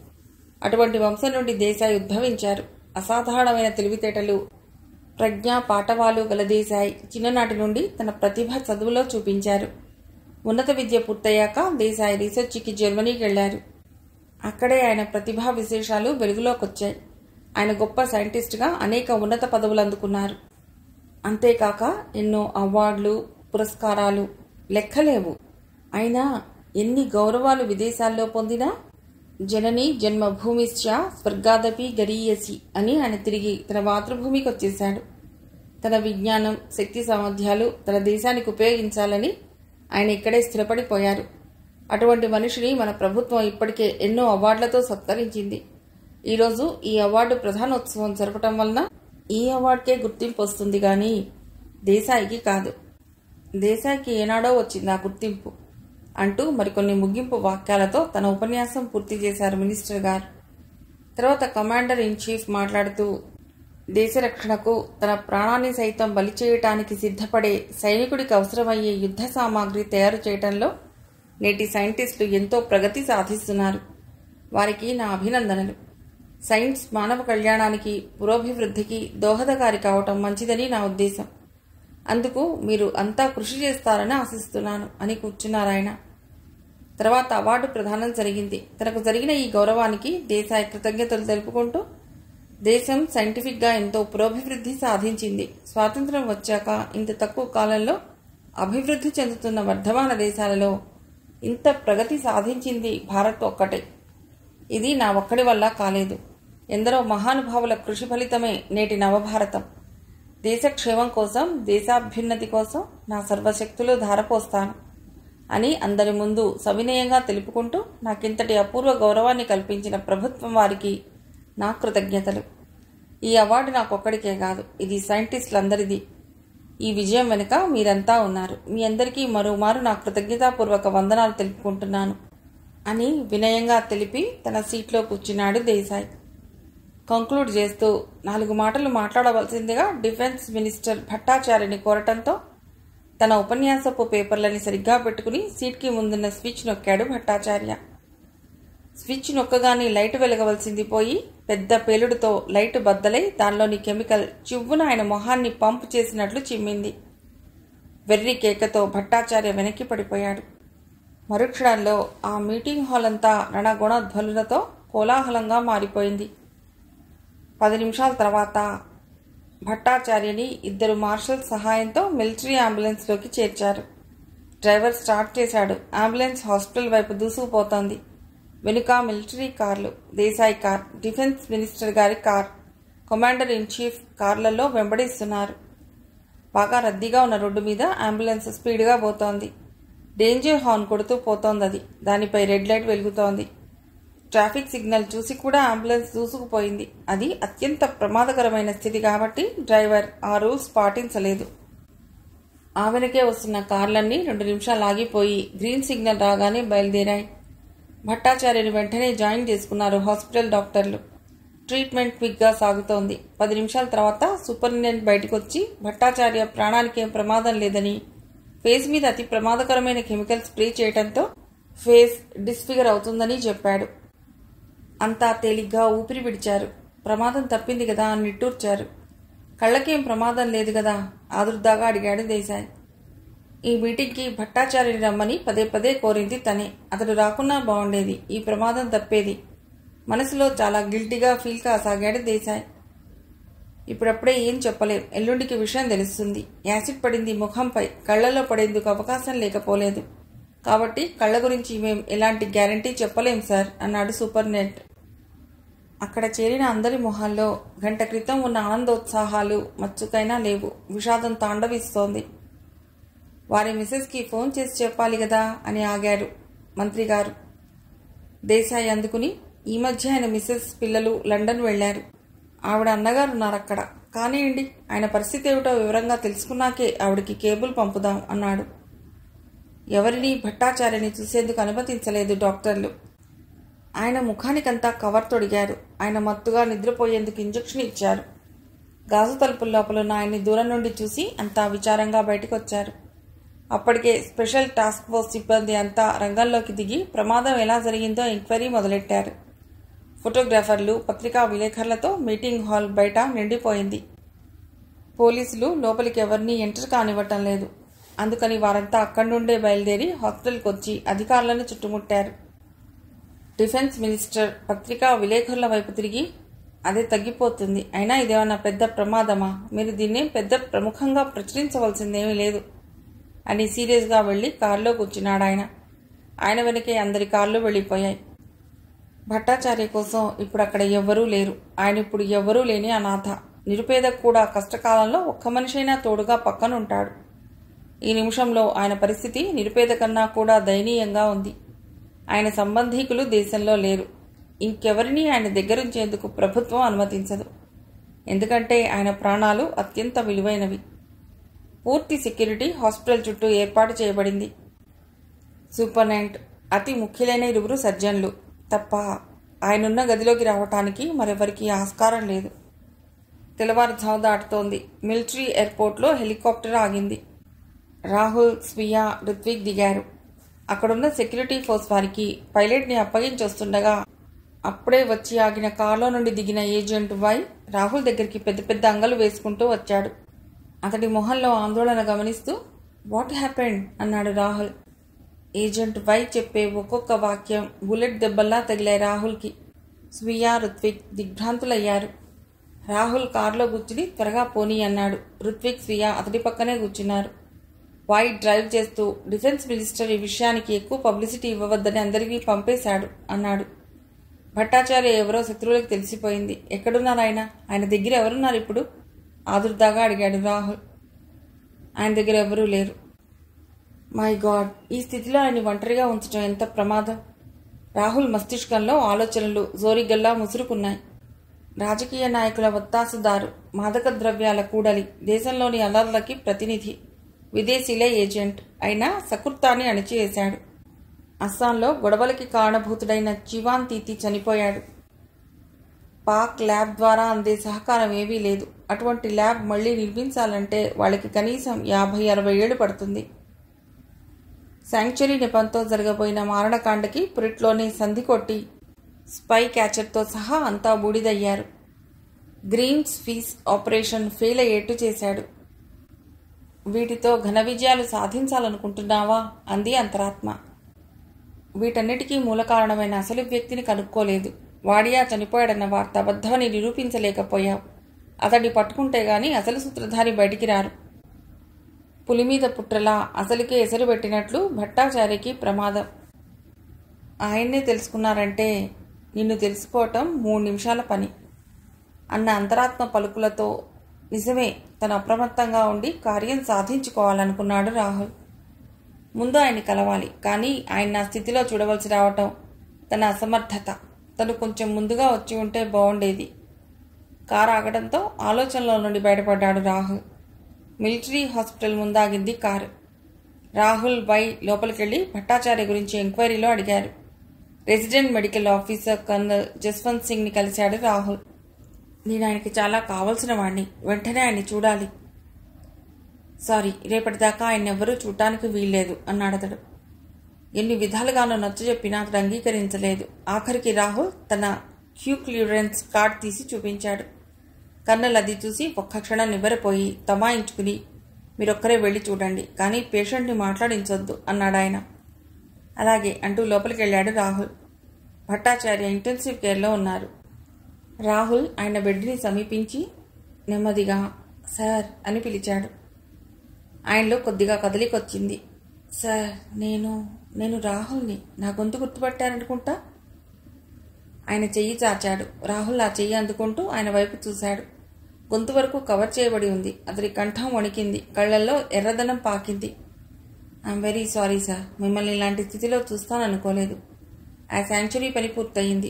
అటువంటి వంశం నుండి దేశాయ్ ఉద్భవించారు. అసాధారణమైన తెలివితేటలు, ప్రజ్ఞ, పాటవాలు గల దేశాయ్ చిన్ననాటి నుండి తన ప్రతిభ చదువులో చూపించారు. ఉన్నత విద్య పూర్తయ్యాక దేశాయ్ రీసెర్చ్కి జర్మనీకి వెళ్లారు. అక్కడే ఆయన ప్రతిభా విశేషాలు వెలుగులోకొచ్చాయి. ఆయన గొప్ప సైంటిస్టుగా అనేక ఉన్నత పదవులు అందుకున్నారు. అంతేకాక ఎన్నో అవార్డులు, పురస్కారాలు లెక్కలేవు. అయినా ఎన్ని గౌరవాలు విదేశాల్లో పొందినా జనని జన్మభూమిశ్చ స్వర్గాదపి గరీయసి అని ఆయన తిరిగి తన మాతృభూమికి వచ్చేశాడు. తన విజ్ఞానం, శక్తి సామర్థ్యాలు తన దేశానికి ఉపయోగించాలని ఆయన ఇక్కడే స్థిరపడిపోయారు. అటువంటి మనిషిని మన ప్రభుత్వం ఇప్పటికే ఎన్నో అవార్డులతో సత్కరించింది. ఈరోజు ఈ అవార్డు ప్రధానోత్సవం జరపటం వలన ఈ అవార్డుకే గుర్తింపు వస్తుంది కానీ దేశాయికి కాదు. దేశాయికి ఏనాడో వచ్చింది ఆ గుర్తింపు అంటూ మరికొన్ని ముగింపు వాక్యాలతో తన ఉపన్యాసం పూర్తి చేశారు మినిస్టర్ గారు. తర్వాత కమాండర్ ఇన్ చీఫ్ మాట్లాడుతూ, దేశ రక్షణకు తన ప్రాణాన్ని సైతం బలి చేయటానికి సిద్ధపడే సైనికుడికి అవసరమయ్యే యుద్ధ సామాగ్రి తయారు చేయటంలో నేటి సైంటిస్టులు ఎంతో ప్రగతి సాధిస్తున్నారు. వారికి నా అభినందనలు. సైన్స్ మానవ కళ్యాణానికి, పురోభివృద్ధికి దోహదకారి కావటం మంచిదని నా ఉద్దేశం. అందుకు మీరు అంతా కృషి చేస్తారని ఆశిస్తున్నాను అని కూర్చున్నారాయన. తర్వాత అవార్డు ప్రదానం జరిగింది. తనకు జరిగిన ఈ గౌరవానికి దేశాయ్ కృతజ్ఞతలు తెలుపుకుంటూ, దేశం సైంటిఫిక్గా ఎంతో పురోభివృద్ధి సాధించింది. స్వాతంత్రం వచ్చాక ఇంత తక్కువ కాలంలో అభివృద్ధి చెందుతున్న వర్ధమాన దేశాలలో ఇంత ప్రగతి సాధించింది భారత్ ఒక్కటే. ఇది నా ఒక్కడి వల్ల కాలేదు. ఎందరో మహానుభావుల కృషి ఫలితమే నేటి నవభారతం. దేశక్షేమం కోసం, దేశాభ్యున్నతి కోసం నా సర్వశక్తులు ధారపోస్తాను అని అందరి ముందు సవినయంగా తెలుపుకుంటూ, నాకింతటి అపూర్వ గౌరవాన్ని కల్పించిన ప్రభుత్వం వారికి నా కృతజ్ఞతలు. ఈ అవార్డు నాకొక్కడికే కాదు, ఇది సైంటిస్టులందరిది. ఈ విజయం వెనుక మీరంతా ఉన్నారు. మీ అందరికీ మరోమారు నా కృతజ్ఞతాపూర్వక వందనాలు తెలుపుకుంటున్నాను అని వినయంగా తెలిపి తన సీట్లో కూర్చున్నాడు దేశాయ్. కంక్లూడ్ చేస్తూ 4 మాటలు మాట్లాడవలసిందిగా డిఫెన్స్ మినిస్టర్ భట్టాచార్యని కోరటంతో తన ఉపన్యాసపు పేపర్లని సరిగ్గా పెట్టుకుని సీట్కి ముందున్న స్విచ్ నొక్కాడు భట్టాచార్య. స్విచ్ నొక్కగానే లైట్ వెలగవలసింది పోయి పెద్ద పేలుడుతో లైట్ బద్దలై దానిలోని కెమికల్ చివ్వున ఆయన మొహాన్ని పంప్ చేసినట్లు చిమ్మింది. వెర్రి కేకతో భట్టాచార్య వెనక్కి పడిపోయాడు. మరుక్షణంలో ఆ మీటింగ్ హాల్ అంతా రణగుణధ్వనులతో కోలాహలంగా మారిపోయింది. 10 నిమిషాల తర్వాత భట్టాచార్యని 2 మార్షల్స్ సహాయంతో మిలిటరీ అంబులెన్స్లోకి చేర్చారు. డ్రైవర్ స్టార్ట్ చేశాడు. అంబులెన్స్ హాస్పిటల్ వైపు దూసుకుపోతోంది. వెనుక మిలిటరీ కార్లు, దేశాయ్ కార్, డిఫెన్స్ మినిస్టర్ గారి కార్, కమాండర్ ఇన్ చీఫ్ కార్లలో వెంబడిస్తున్నారు. బాగా రద్దీగా ఉన్న రోడ్డు మీద అంబులెన్స్ స్పీడ్గా పోతోంది. డేంజర్ హార్న్ కొడుతూ పోతోంది. దానిపై రెడ్ లైట్ వెలుగుతోంది. ట్రాఫిక్ సిగ్నల్ చూసి కూడా అంబులెన్స్ దూసుకుపోయింది. అది అత్యంత ప్రమాదకరమైన స్థితి కాబట్టి డ్రైవర్ ఆ రూల్స్ పాటించలేదు. ఆ వెనకే వస్తున్న కార్లన్నీ 2 నిమిషాలు ఆగిపోయి గ్రీన్ సిగ్నల్ రాగానే బయలుదేరాయి. భట్టాచార్యని వెంటనే జాయిన్ చేసుకున్నారు హాస్పిటల్ డాక్టర్లు. ట్రీట్మెంట్ క్విక్గా సాగుతోంది. 10 నిమిషాల తర్వాత సూపరింటెండెంట్ బయటకు వచ్చి భట్టాచార్య ప్రాణానికేం ప్రమాదం లేదని, ఫేస్ మీద అతి ప్రమాదకరమైన కెమికల్ స్ప్రే చేయడంతో ఫేస్ డిస్ఫిగర్ అవుతుందని చెప్పాడు. అంతా తేలిగ్గా ఊపిరి విడిచారు. ప్రమాదం తప్పింది కదా అని నిట్టూర్చారు. కళ్ళకేం ప్రమాదం లేదు కదా ఆదుర్దాగా అడిగాడు దేశాయ్. ఈ మీటింగ్కి భట్టాచార్యని రమ్మని పదే పదే కోరింది తనే. అతడు రాకున్నా బాగుండేది, ఈ ప్రమాదం తప్పేది. మనసులో చాలా గిల్టీగా ఫీల్ కాసాగాడు దేశాయ్. ఇప్పుడప్పుడే ఏం చెప్పలేం, ఎల్లుండికి విషయం తెలుస్తుంది. యాసిడ్ పడింది ముఖంపై, కళ్లలో పడేందుకు అవకాశం లేకపోలేదు. కాబట్టి కళ్ళ గురించి మేం ఎలాంటి గ్యారంటీ చెప్పలేం సార్ అన్నాడు సూపరింటెండెంట్. అక్కడ చేరిన అందరి మొహాల్లో గంట క్రితం ఉన్న ఆనందోత్సాహాలు మచ్చుకైనా లేవు. విషాదం తాండవిస్తోంది. వారి మిసెస్కి ఫోన్ చేసి చెప్పాలి కదా అని ఆగారు మంత్రిగారు. దేశాయ్ అందుకుని, ఈ మధ్య ఆయన మిసెస్ పిల్లలు లండన్ వెళ్లారు. ఆవిడ అన్నగారు ఉన్నారక్కడ. కానివ్వండి, ఆయన పరిస్థితి ఏమిటో వివరంగా తెలుసుకున్నాకే ఆవిడికి కేబుల్ పంపుదాం అన్నాడు. ఎవరిని భట్టాచార్యని చూసేందుకు అనుమతించలేదు డాక్టర్లు. ఆయన ముఖానికంతా కవర్ తొడిగారు. ఆయన మత్తుగా నిద్రపోయేందుకు ఇంజెక్షన్ ఇచ్చారు. గాజు తలుపుల లోపలున్న ఆయన్ని దూరం నుండి చూసి అంతా విచారంగా బయటకొచ్చారు. అప్పటికే స్పెషల్ టాస్క్ ఫోర్స్ సిబ్బంది అంతా రంగంలోకి దిగి ప్రమాదం ఎలా జరిగిందో ఎంక్వైరీ మొదలెట్టారు. ఫోటోగ్రాఫర్లు, పత్రికా విలేకరులతో మీటింగ్ హాల్ బయట నిండిపోయింది. పోలీసులు లోపలికి ఎవరినీ ఎంటర్ కానివ్వటం లేదు. అందుకని వారంతా అక్కడి నుండే బయలుదేరి హాస్పిటల్కి వచ్చి అధికారులను చుట్టుముట్టారు. డిఫెన్స్ మినిస్టర్ పత్రికా విలేకరుల వైపు తిరిగి, అదే తగ్గిపోతుంది, అయినా ఇదేమన్నా పెద్ద ప్రమాదమా? మీరు దీన్ని పెద్ద ప్రముఖంగా ప్రచురించవలసిందేమీ లేదు అని సీరియస్గా వెళ్లి కారులో కూర్చున్నాడు ఆయన. ఆయన వెనకే అందరి కార్లు వెళ్ళిపోయాయి. భట్టాచార్య కోసం ఇప్పుడు అక్కడ ఎవ్వరూ లేరు. ఆయన ఇప్పుడు ఎవ్వరూ లేని అనాథ. నిరుపేదకు కూడా కష్టకాలంలో ఒక్క మనిషైనా తోడుగా పక్కనుంటాడు. ఈ నిమిషంలో ఆయన పరిస్థితి నిరుపేద కన్నా కూడా దయనీయంగా ఉంది. ఆయన సంబంధీకులు దేశంలో లేరు. ఇంకెవరినీ ఆయన దగ్గరుంచేందుకు ప్రభుత్వం అనుమతించదు. ఎందుకంటే ఆయన ప్రాణాలు అత్యంత విలువైనవి. పూర్తి సెక్యూరిటీ హాస్పిటల్ చుట్టూ ఏర్పాటు చేయబడింది. సూపరింటెండెంట్, అతి ముఖ్యులైన 2 సర్జన్లు తప్ప ఆయనున్న గదిలోకి రావటానికి మరెవరికి ఆస్కారం లేదు. తెల్లవారుజాము దాటుతోంది. మిలిటరీ ఎయిర్పోర్ట్లో హెలికాప్టర్ ఆగింది. రాహుల్, స్వియా, రుత్విక్ దిగారు. అక్కడున్న సెక్యూరిటీ ఫోర్స్ వారికి పైలట్ని అప్పగించొస్తుండగా అప్పుడే వచ్చి ఆగిన కారులో నుండి దిగిన ఏజెంట్ వై రాహుల్ దగ్గరికి పెద్ద పెద్ద అంగలు వేసుకుంటూ వచ్చాడు. అతడి మొహంలో ఆందోళన గమనిస్తూ, వాట్ హ్యాపెండ్ అన్నాడు రాహుల్. ఏజెంట్ వై చెప్పే ఒక్కొక్క వాక్యం బుల్లెట్ దెబ్బల్లా తగిలాయి రాహుల్కి. స్వియా, రుత్విక్ దిగ్భ్రాంతులయ్యారు. రాహుల్ కారులో కూర్చుని త్వరగా పోనీ అన్నాడు. రుత్విక్, స్వియా అతడి పక్కనే కూర్చున్నారు. వై డ్రైవ్ చేస్తూ, డిఫెన్స్ మినిస్టర్ ఈ విషయానికి ఎక్కువ పబ్లిసిటీ ఇవ్వవద్దని అందరికీ పంపేశాడు అన్నాడు. భట్టాచార్య ఎవరో శత్రువులకు తెలిసిపోయింది. ఎక్కడున్నారు ఆయన? ఆయన దగ్గర ఎవరున్నారు ఇప్పుడు? ఆదుర్దాగా అడిగాడు రాహుల్. ఆయన దగ్గర ఎవరూ లేరు. మై గాడ్, ఈ స్థితిలో ఆయన ఒంటరిగా ఉంచడం ఎంత ప్రమాదం. రాహుల్ మస్తిష్కంలో ఆలోచనలు జోరిగల్లా ముసురుకున్నాయి. రాజకీయ నాయకుల ఒత్తాసుదారు, మాదక ద్రవ్యాల కూడలి, దేశంలోని అలర్లకి ప్రతినిధి, విదేశీలే ఏజెంట్ అయినా సకుర్తాన్ని అణిచివేశాడు. అస్సాంలో గొడవలకి కారణభూతుడైన చివాన్ తీతి చనిపోయాడు. పాక్ ల్యాబ్ ద్వారా అందే సహకారం ఏవీ లేదు. అటువంటి ల్యాబ్ మళ్లీ నిర్మించాలంటే వాళ్ళకి కనీసం 50-60 ఏళ్లు పడుతుంది. శాంక్చురీ నెపంతో జరగబోయిన మారణకాండకి పురిట్లోనే సంధి కొట్టి స్పై క్యాచర్తో సహా అంతా బూడిదయ్యారు. గ్రీన్స్ ఫీస్ ఆపరేషన్ ఫెయిల్ అయ్యేట్టు చేశాడు. వీటితో ఘన విజయాలు సాధించాలనుకుంటున్నావా అంది అంతరాత్మ. వీటన్నిటికీ మూల కారణమైన అసలు వ్యక్తిని కనుక్కోలేదు. వాడియా చనిపోయాడన్న వార్త అబద్ధమని నిరూపించలేకపోయావు. అతన్ని పట్టుకుంటే గాని అసలు సూత్రధారి బయటికి రారు. పులిమీద పుట్రలా అసలుకే ఎసరు పెట్టినట్లు భట్టాచార్యకి ప్రమాదం. ఆయన్నే తెలుసుకున్నారంటే నిన్ను తెలుసుకోవటం 3 నిమిషాల పని అన్న అంతరాత్మ పలుకులతో నిజమే, తను అప్రమత్తంగా ఉండి కార్యం సాధించుకోవాలనుకున్నాడు రాహుల్. ముందు ఆయన్ని కలవాలి, కానీ ఆయన నా స్థితిలో చూడవలసి రావటం తన అసమర్థత. తను కొంచెం ముందుగా వచ్చి ఉంటే బాగుండేది. కారు ఆగడంతో ఆలోచనలో నుండి బయటపడ్డాడు రాహుల్. మిలిటరీ హాస్పిటల్ ముందాగింది కారు. రాహుల్ బై లోపలికెళ్ళి భట్టాచార్య గురించి ఎంక్వైరీలో అడిగారు. Resident medical officer colonel Jaswant సింగ్ని కలిశాడు రాహుల్. నేను ఆయనకి చాలా కావలసిన వాడిని, వెంటనే ఆయన్ని చూడాలి. సారీ, రేపటిదాకా ఆయన్నెవ్వరూ చూడటానికి వీల్లేదు అన్నాడు అతడు. ఎన్ని విధాలుగానో నచ్చజెప్పినా అతడు అంగీకరించలేదు. ఆఖరికి రాహుల్ తన క్యూ క్లియరెన్స్ కార్డ్ తీసి చూపించాడు. కర్నల్ అది చూసి ఒక్క క్షణం నివ్వెరపోయి తమాయించుకుని, మీరొక్కరే వెళ్ళి చూడండి, కానీ పేషెంట్ని మాట్లాడించొద్దు అన్నాడు ఆయన. అలాగే అంటూ లోపలికి వెళ్ళాడు రాహుల్. భట్టాచార్య ఇంటెన్సివ్ కేర్లో ఉన్నారు. రాహుల్ ఆయన బెడ్ని సమీపించి నెమ్మదిగా సార్ అని పిలిచాడు. ఆయనలో కొద్దిగా కదలికొచ్చింది. సార్, నేను రాహుల్ని. నా గొంతు గుర్తుపట్టారనుకుంటా. ఆయన చెయ్యి చాచాడు. రాహుల్ ఆ చెయ్యి అందుకుంటూ ఆయన వైపు చూశాడు. గొంతు వరకు కవర్ చేయబడి ఉంది. అతడి కంఠం వణికింది. కళ్లల్లో ఎర్రదనం పాకింది. ఐఎమ్ వెరీ సారీ సార్, మిమ్మల్ని ఇలాంటి స్థితిలో చూస్తాననుకోలేదు. ఆ శాంక్చురీ పని పూర్తయింది.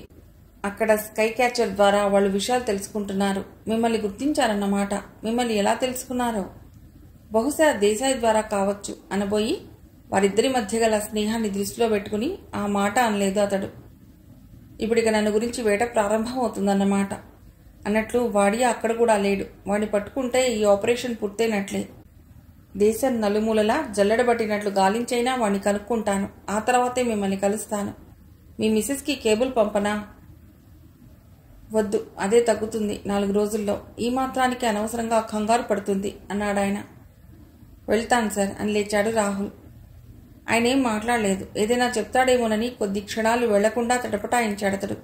అక్కడ స్కై క్యాచర్ ద్వారా వాళ్ళు విషయాలు తెలుసుకుంటున్నారు. మిమ్మల్ని గుర్తించారన్నమాట. మిమ్మల్ని ఎలా తెలుసుకున్నారో? బహుశా దేశాయి ద్వారా కావచ్చు అనబోయి వారిద్దరి మధ్య గల స్నేహాన్ని దృష్టిలో పెట్టుకుని ఆ మాట అనలేదు అతడు. ఇప్పుడిక నన్ను గురించి వేట ప్రారంభమవుతుందన్నమాట అన్నట్లు వాడి అక్కడ కూడా లేడు. వాడిని పట్టుకుంటే ఈ ఆపరేషన్ పూర్తయినట్లే. దేశం నలుమూలలా జల్లెడబట్టినట్లు గాలించైనా వాడిని కనుక్కుంటాను. ఆ తర్వాతే మిమ్మల్ని కలుస్తాను. మీ మిసెస్కి కేబుల్ పంపనా? వద్దు, అదే తగ్గుతుంది 4 రోజుల్లో. ఈ మాత్రానికి అనవసరంగా కంగారు పడుతుంది అన్నాడాయన. వెళ్తాను సార్ అని లేచాడు రాహుల్. ఆయనేం మాట్లాడలేదు. ఏదైనా చెప్తాడేమోనని కొద్ది క్షణాలు వెళ్లకుండా తటపటాయించాడతడు.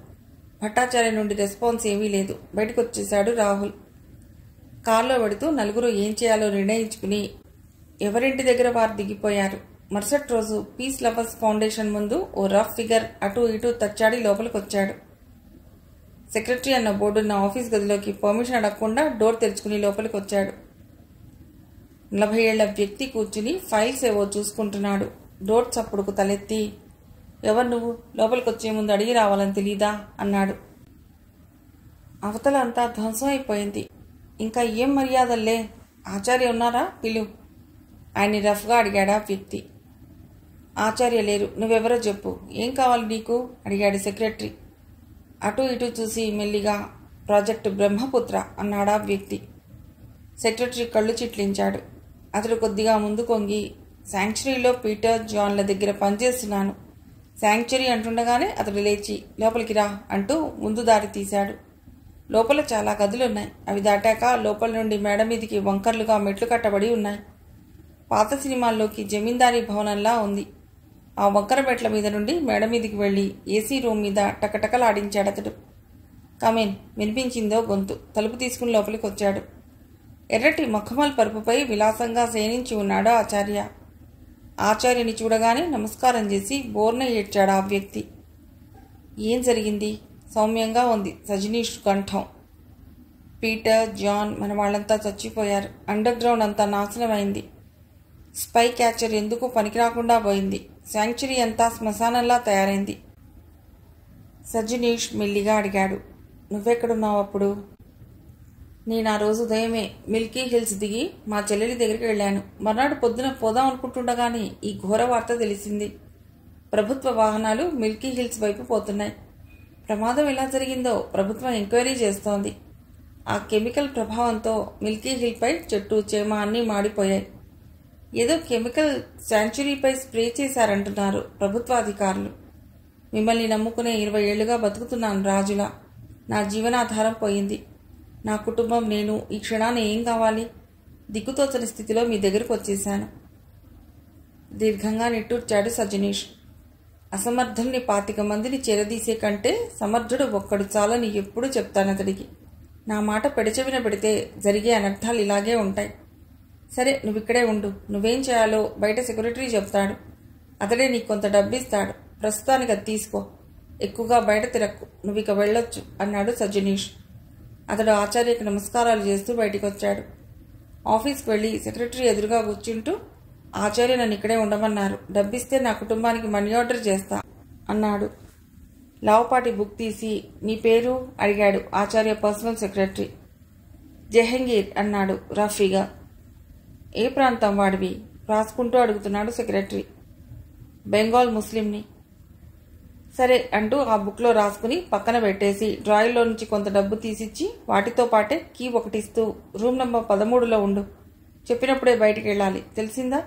భట్టాచార్య నుండి రెస్పాన్స్ ఏమీ లేదు. బయటకు వచ్చేశాడు రాహుల్. కారులో పెడుతూ నలుగురు ఏం చేయాలో నిర్ణయించుకుని ఎవరింటి దగ్గర వారు దిగిపోయారు. మరుసటి రోజు పీస్ లవర్స్ ఫౌండేషన్ ముందు ఓ రఫ్ ఫిగర్ అటూ ఇటూ తచ్చాడి లోపలికొచ్చాడు. సెక్రటరీ అన్న బోర్డున్న ఆఫీస్ గదిలోకి పర్మిషన్ అడగకుండా డోర్ తెరుచుకుని లోపలికి వచ్చాడు. 40 ఏళ్ల వ్యక్తి కూర్చుని ఫైల్స్ ఏవో చూసుకుంటున్నాడు. డోర్ చప్పుడుకు తలెత్తి, ఎవరు నువ్వు? లోపలికి వచ్చే ముందు అడిగి రావాలని తెలీదా అన్నాడు. అవతల అంతా ధ్వంసం అయిపోయింది. ఇంకా ఏం మర్యాదల్లే. ఆచార్య ఉన్నారా? పిలు. ఆయన్ని రఫ్గా అడిగాడా వ్యక్తి. ఆచార్య లేరు. నువ్వెవరో చెప్పు. ఏం కావాలి నీకు అడిగాడు సెక్రటరీ. అటూ ఇటూ చూసి మెల్లిగా ప్రాజెక్టు బ్రహ్మపుత్ర అన్నాడా వ్యక్తి. సెక్రటరీ కళ్ళు చిట్లించాడు. అతడు కొద్దిగా ముందు కొంగి, శాంక్చురీలో పీటర్ జాన్ల దగ్గర పనిచేస్తున్నాను. శాంక్చురీ అంటుండగానే అతడు లేచి లోపలికి రా అంటూ ముందు దారి తీశాడు. లోపల చాలా గదులున్నాయి. అవి దాటాక లోపల నుండి మేడ మీదికి వంకర్లుగా మెట్లు కట్టబడి ఉన్నాయి. పాత సినిమాల్లోకి జమీందారీ భవనంలా ఉంది. ఆ వంకర మెట్ల మీద నుండి మేడ మీదికి వెళ్ళి ఏసీ రూమ్ మీద టకటకలాడించాడతడు. కమేన్ వినిపించిందో గొంతు. తలుపు తీసుకుని లోపలికి వచ్చాడు. ఎర్రటి మఖమల్ పరుపుపై విలాసంగా శయనించి ఉన్నాడు ఆచార్య. ఆచార్యని చూడగానే నమస్కారం చేసి బోర్న ఏడ్చాడు ఆ వ్యక్తి. ఏం జరిగింది? సౌమ్యంగా ఉంది సజనీష్ కంఠం. పీటర్, జాన్ మన వాళ్ళంతా చచ్చిపోయారు. అండర్ గ్రౌండ్ అంతా నాశనమైంది. స్పై క్యాచర్ ఎందుకు పనికిరాకుండా పోయింది. శాంక్చురీ అంతా శ్మశానంలా తయారైంది. సజనీష్ మెల్లిగా అడిగాడు. నువ్వెక్కడున్నావు అప్పుడు? నేను ఆ రోజు ఉదయమే మిల్కీ హిల్స్ దిగి మా చెల్లెలి దగ్గరికి వెళ్ళాను. మర్నాడు పొద్దున పోదాం అనుకుంటుండగానే ఈ ఘోర వార్త తెలిసింది. ప్రభుత్వ వాహనాలు మిల్కీ హిల్స్ వైపు పోతున్నాయి. ప్రమాదం ఎలా జరిగిందో ప్రభుత్వం ఎంక్వైరీ చేస్తోంది. ఆ కెమికల్ ప్రభావంతో మిల్కీ హిల్పై చెట్టు చేమ అన్నీ మాడిపోయాయి. ఏదో కెమికల్ శాంక్చురీపై స్ప్రే చేశారంటున్నారు ప్రభుత్వాధికారులు. మిమ్మల్ని నమ్ముకునే 20 ఏళ్లుగా బతుకుతున్నాను రాజులా. నా జీవనాధారం పోయింది. నా కుటుంబం, నేను ఈ క్షణాన్ని ఏం కావాలి? దిక్కుతోచని స్థితిలో మీ దగ్గరకు వచ్చేశాను. దీర్ఘంగా నిట్టూర్చాడు సజనీష్. అసమర్థుల్ని 25 మందిని చేరదీసే కంటే సమర్థుడు ఒక్కడు చాలని ఎప్పుడూ చెప్తానతడికి. నా మాట పెడచెవిన పెడితే జరిగే అనర్థాలు ఇలాగే ఉంటాయి. సరే, నువ్విక్కడే ఉండు. నువ్వేం చేయాలో బయట సెక్రటరీ చెప్తాడు. అతడే నీకు కొంత డబ్బిస్తాడు. ప్రస్తుతానికి అది తీసుకో. ఎక్కువగా బయట తిరక్కు. నువ్విక వెళ్ళొచ్చు అన్నాడు సజనీష్. అతడు ఆచార్యకి నమస్కారాలు చేస్తూ బయటికి వచ్చాడు. ఆఫీస్కి వెళ్ళి సెక్రటరీ ఎదురుగా కూర్చుంటూ, ఆచార్య నన్ను ఇక్కడే ఉండమన్నారు. డబ్బిస్తే నా కుటుంబానికి మనీ ఆర్డర్ చేస్తా అన్నాడు. లావుపాటి బుక్ తీసి, మీ పేరు అడిగాడు ఆచార్య పర్సనల్ సెక్రటరీ. జహంగీర్ అన్నాడు రఫీగా. ఏ ప్రాంతం వాడివి? రాసుకుంటూ అడుగుతున్నాడు సెక్రటరీ. బెంగాల్ ముస్లింని. సరే అంటూ ఆ బుక్లో రాసుకుని పక్కన పెట్టేసి డ్రాయర్లో నుంచి కొంత డబ్బు తీసిచ్చి వాటితో పాటే కీ ఒకటిస్తూ రూమ్ నంబర్ 13లో ఉండు. చెప్పినప్పుడే బయటికి వెళ్ళాలి, తెలిసిందా?